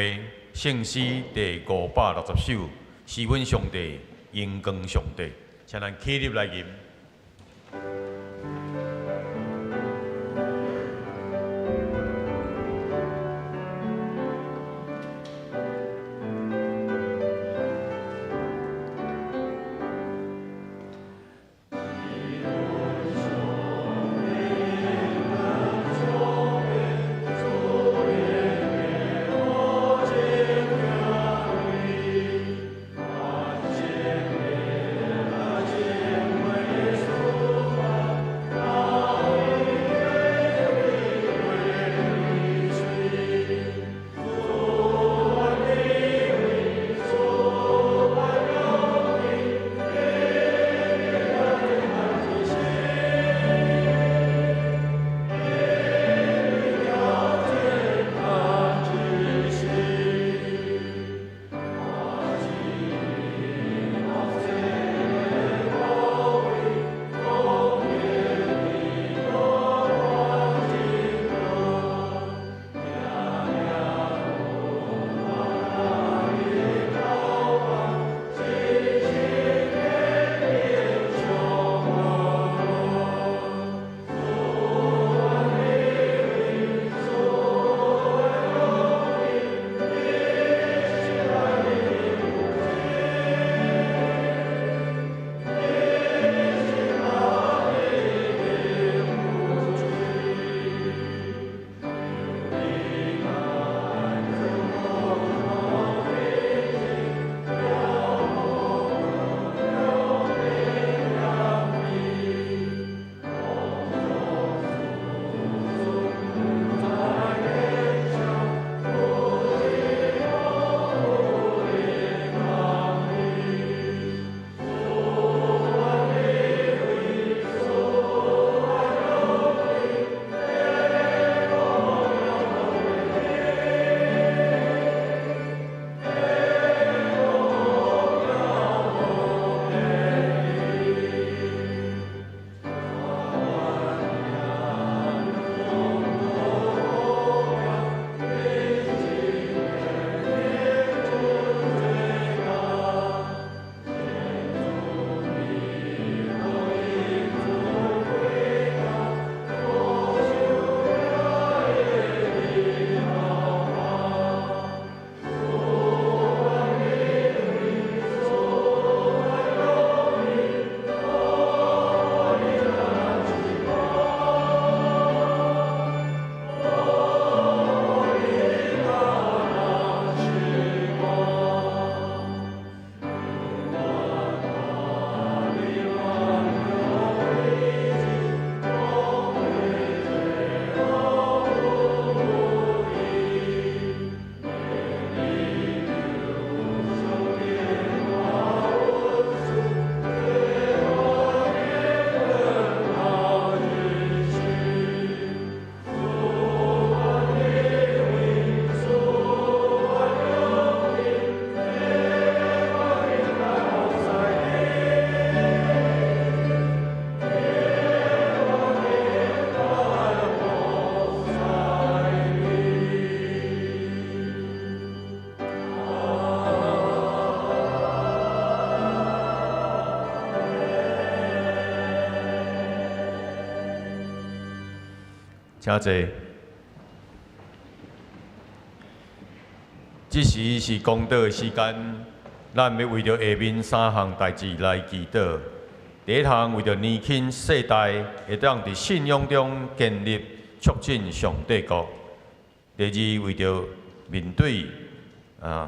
圣诗第560首，是阮上帝，荣光上帝。请咱起立来吟。请坐。这时是公道的时间，咱要为着下面3项代志来祈祷。第一项为着年轻世代会当伫信仰中建立促进上帝国；第二为着面对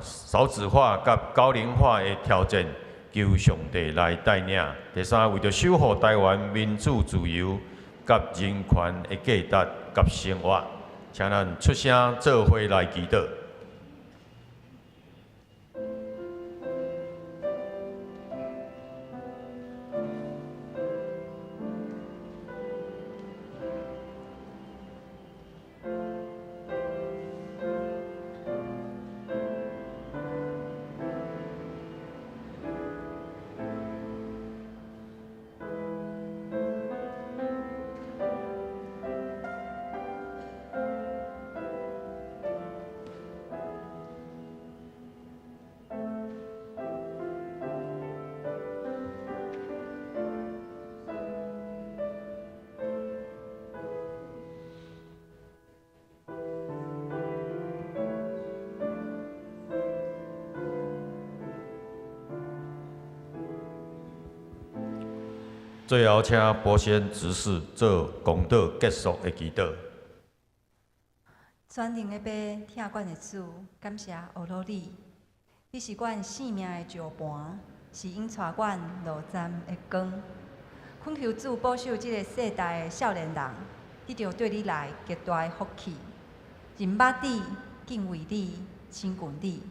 少子化甲高龄化的挑战，求上帝来带领；第三为着守护台湾民主自由甲人权的价值甲生活，请咱出声做伙来祈祷。最后，请保险执事做公道结束的祈祷。全能的爸，听阮的主，感谢俄罗你，你是阮生命的石盘，是引带阮路站的光。恳求主保守这个世代的少年人，得到对你来极大的福气，认捌你、敬畏你、亲近你。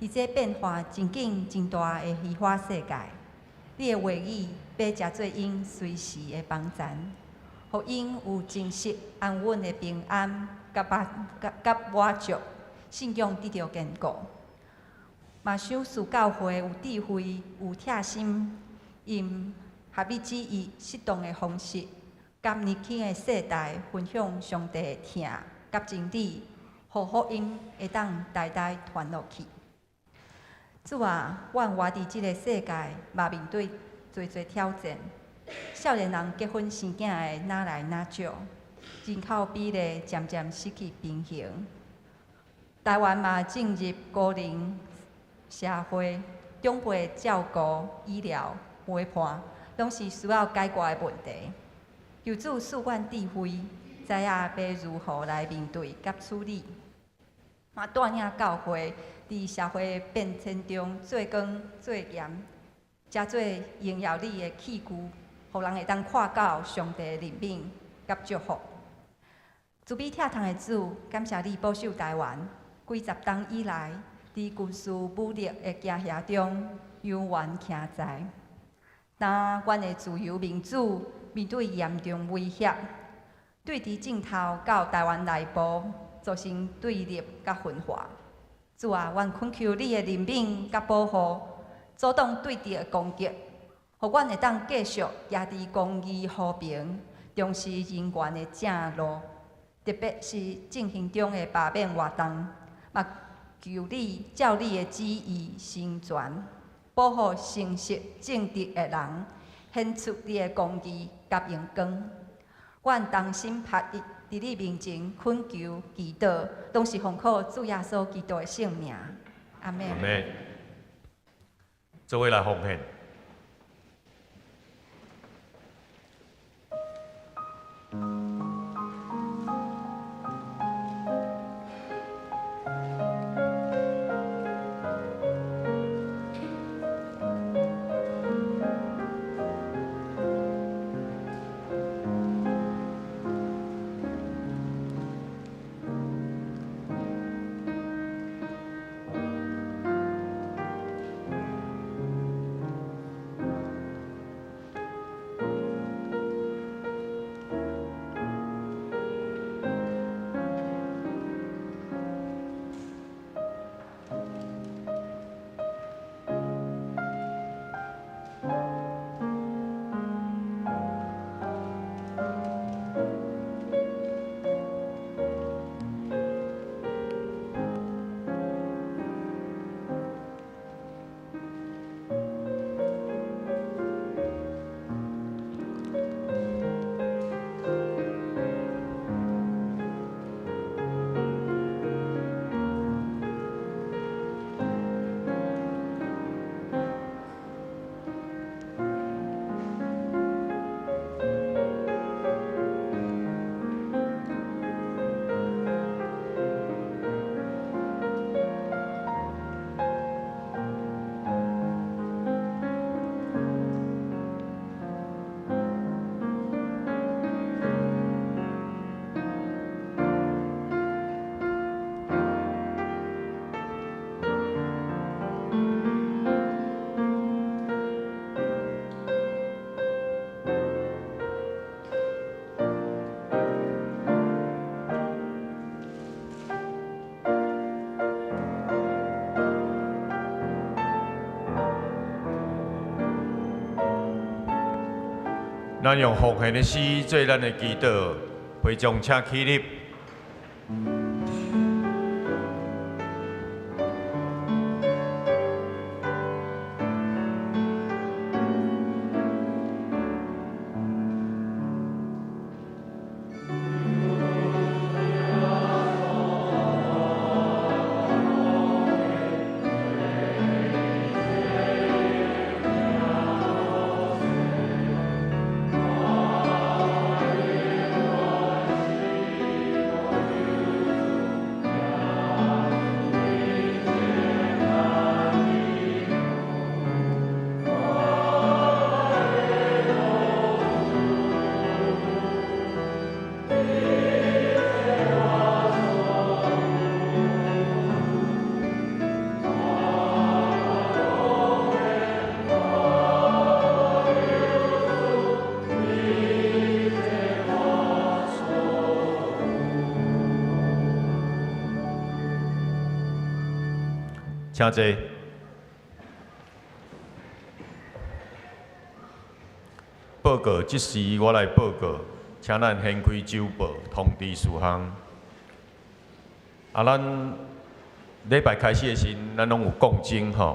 伫这变化真紧真大的虚华世界，你的话语要食做因随时的帮衬，互因有真实安稳的平安，甲活着信仰得到坚固。嘛想使教会有智慧、有贴心，因合你旨意适当的方式，甲年轻的世代分享上帝的疼甲真理，互福音会当代代传落去。主啊，阮活伫即个世界，嘛面对侪挑战。少年人结婚生囝的哪来哪少，人口比例渐渐失去平衡。台湾嘛进入高龄社会，长辈照顾、医疗、陪伴，拢是需要解决的问题。求主赐阮智慧，知影要如何来面对甲处理，嘛带领教会伫社会变迁中做光做盐，加做荣耀你的器具，互人会当看到上帝的怜悯甲祝福。慈悲疼痛的主，感谢你保守台湾几十冬以来，伫军事武力的惊吓中悠远徛在。当阮的自由民主面对严重威胁，对伫镜头到台湾内部造成对立甲分化。主啊，阮恳求你的怜悯甲保护，阻挡对敌的攻击，互阮会当继续徛伫公义和平、重视人权的正路。特别是进行中的罢免活动，嘛求你照你的旨意成全，保护诚实正直的人，显出你的公义甲荣光。阮同心合一，伫你面前恳求祈祷，拢是奉靠主耶稣基督的圣名。阿门。阿门。做伙来奉献。咱用奉献的诗做咱的祈祷，会众请起立。请坐。报告，即时我来报告，请咱掀开周报，通知事项。咱礼拜开始的时，咱拢有讲经吼，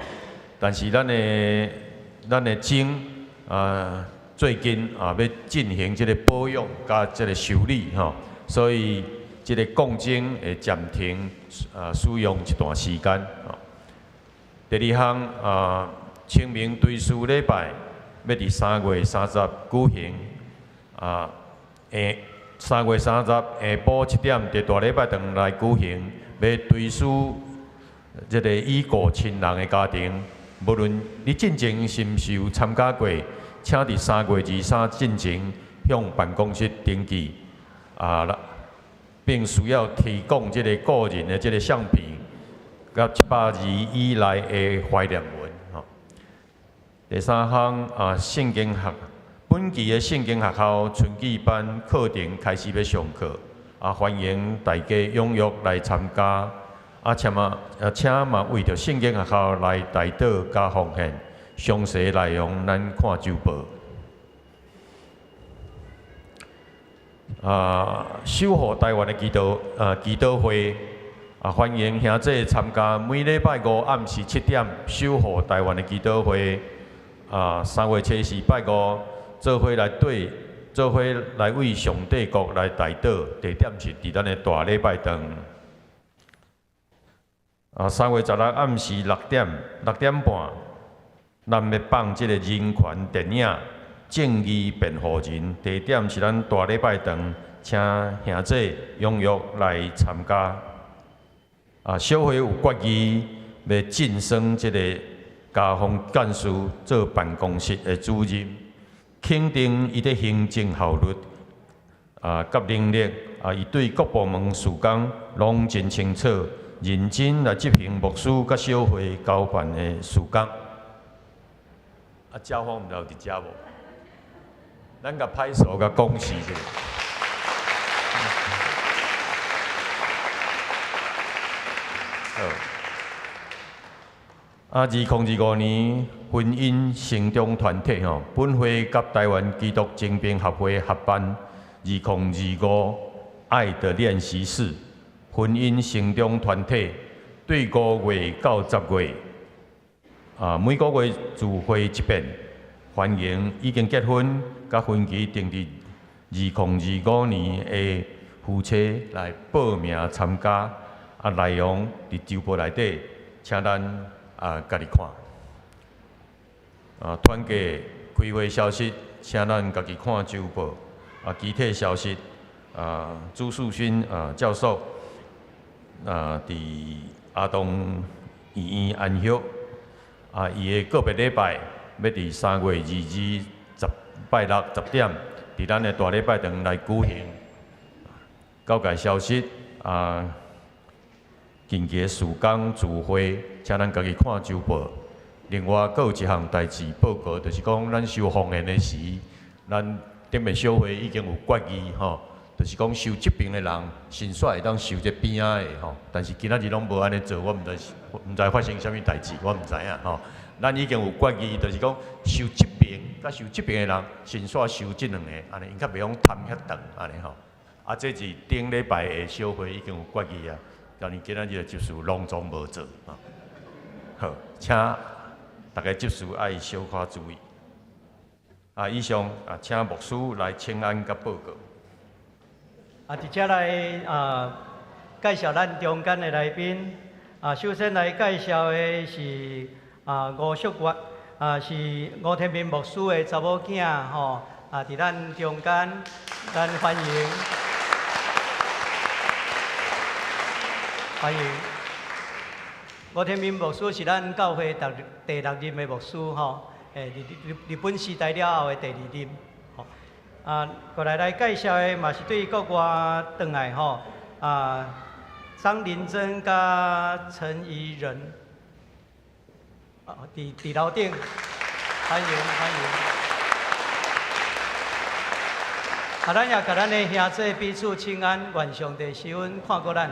但是咱的经最近要进行即个保养甲即个修理吼，所以即个讲经会暂停使用一段时间吼。第二项清明追思礼拜要伫3月30举行3月30下晡7点伫大礼拜堂来举行，要追思即个已故亲人的家庭，无论你进前是毋是有参加过，请伫3月23进前向办公室登记并需要提供即个个人的即个相片。甲700字以内的怀念文吼。第三项圣经本期的圣经学校春季班课程开始要上课，欢迎大家踊跃来参加。请嘛为着圣经学校来代祷加奉献，详细内容咱看周报。守护台湾的祈祷会。欢迎兄弟参加每礼拜5暗时7点守护台湾的祈祷会。3月7日拜5，做伙来为上帝国来代祷，地点是伫咱的大礼拜堂。3月16暗时6点半，咱要放即个人权电影《正义辩护人》，地点是咱大礼拜堂，请兄弟踊跃来参加。小会有决议要晋升即个家风干事做办公室的主任，肯定伊的行政效率甲能力伊对各部门事工拢真清楚，认真来执行牧师甲小会交办的事工。教方毋知有伫遮无？咱甲拍手甲恭喜者。2025年婚姻成长团体本会甲台湾基督精兵合会合办2025爱的练习室婚姻成长团体，对5月到10月每个月聚会一遍，欢迎已经结婚甲婚期定伫2025年的夫妻来报名参加。内容伫周报内底，请咱家己看。团契开会消息，请咱家己看周报。具体消息，朱树勋教授伫阿东医院安息。伊的个别礼拜要伫3月22拜六10点，伫咱的大礼拜堂来举行。交界消息近期事工聚会，请咱家己看周报。另外，阁有一项代志报告，就是讲咱收奉献的时，咱顶面小会已经有决议吼，就是讲收这边的人，先煞会当收这边仔的吼。但是今仔日拢无安尼做，我毋知发生啥物代志，我毋知影吼。咱已经有决议，就是讲受疾病甲受疾病的人，先煞收这两个，安尼因较袂用谈遐长，安尼吼。啊，这是顶礼拜的小会已经有决议啊，今日就接受隆重无做啊。好，请大家接受爱小可注意。啊，以上啊，请牧师来请安甲报告。啊，伫遮来介绍咱中间的来宾。首先来介绍的是吴淑月，是吴天明牧师的查某囝吼。伫咱中间，咱欢迎。欢迎，吴天明牧师是咱教会第6任的牧师吼，日本时代了后的第2任吼。过来介绍的嘛是对国外转来吼，张林珍甲陈怡仁，伫楼顶，欢迎欢迎。咱也甲咱的兄弟彼此请安，愿上帝施恩看顾咱。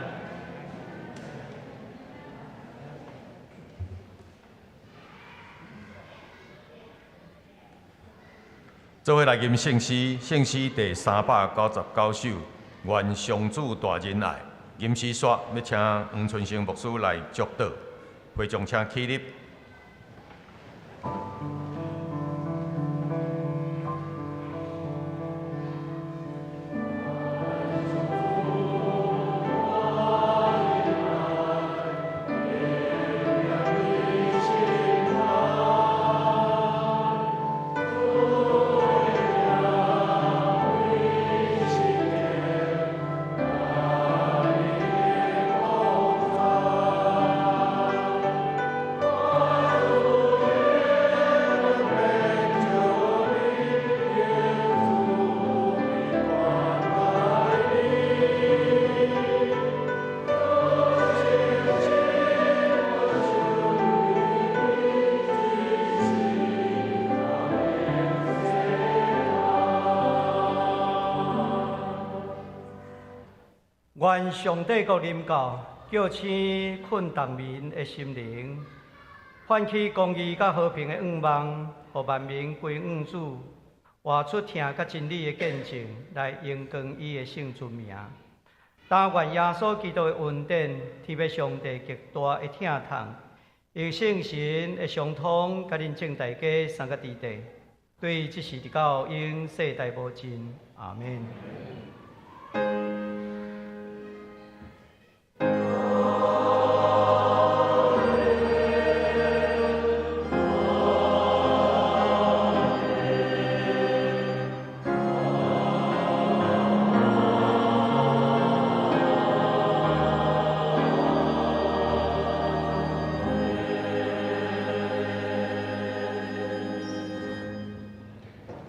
做伙来吟圣诗，圣诗第399首，愿上主大仁爱。吟诗煞要请黄春生牧师来祝祷，会众请起立。愿上帝国临到，叫醒困动民的心灵，唤起公义甲和平的愿望，互万民归恩主，活出听甲真理的见证，来荣光伊的圣尊名。但愿耶稣基督的恩典，天父上帝极大的疼痛，有圣神的相通，甲恁正大家三个地地，对即时直到永世代无尽。阿门。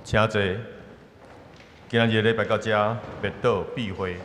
请坐，今日礼拜到这，灭岛闭会。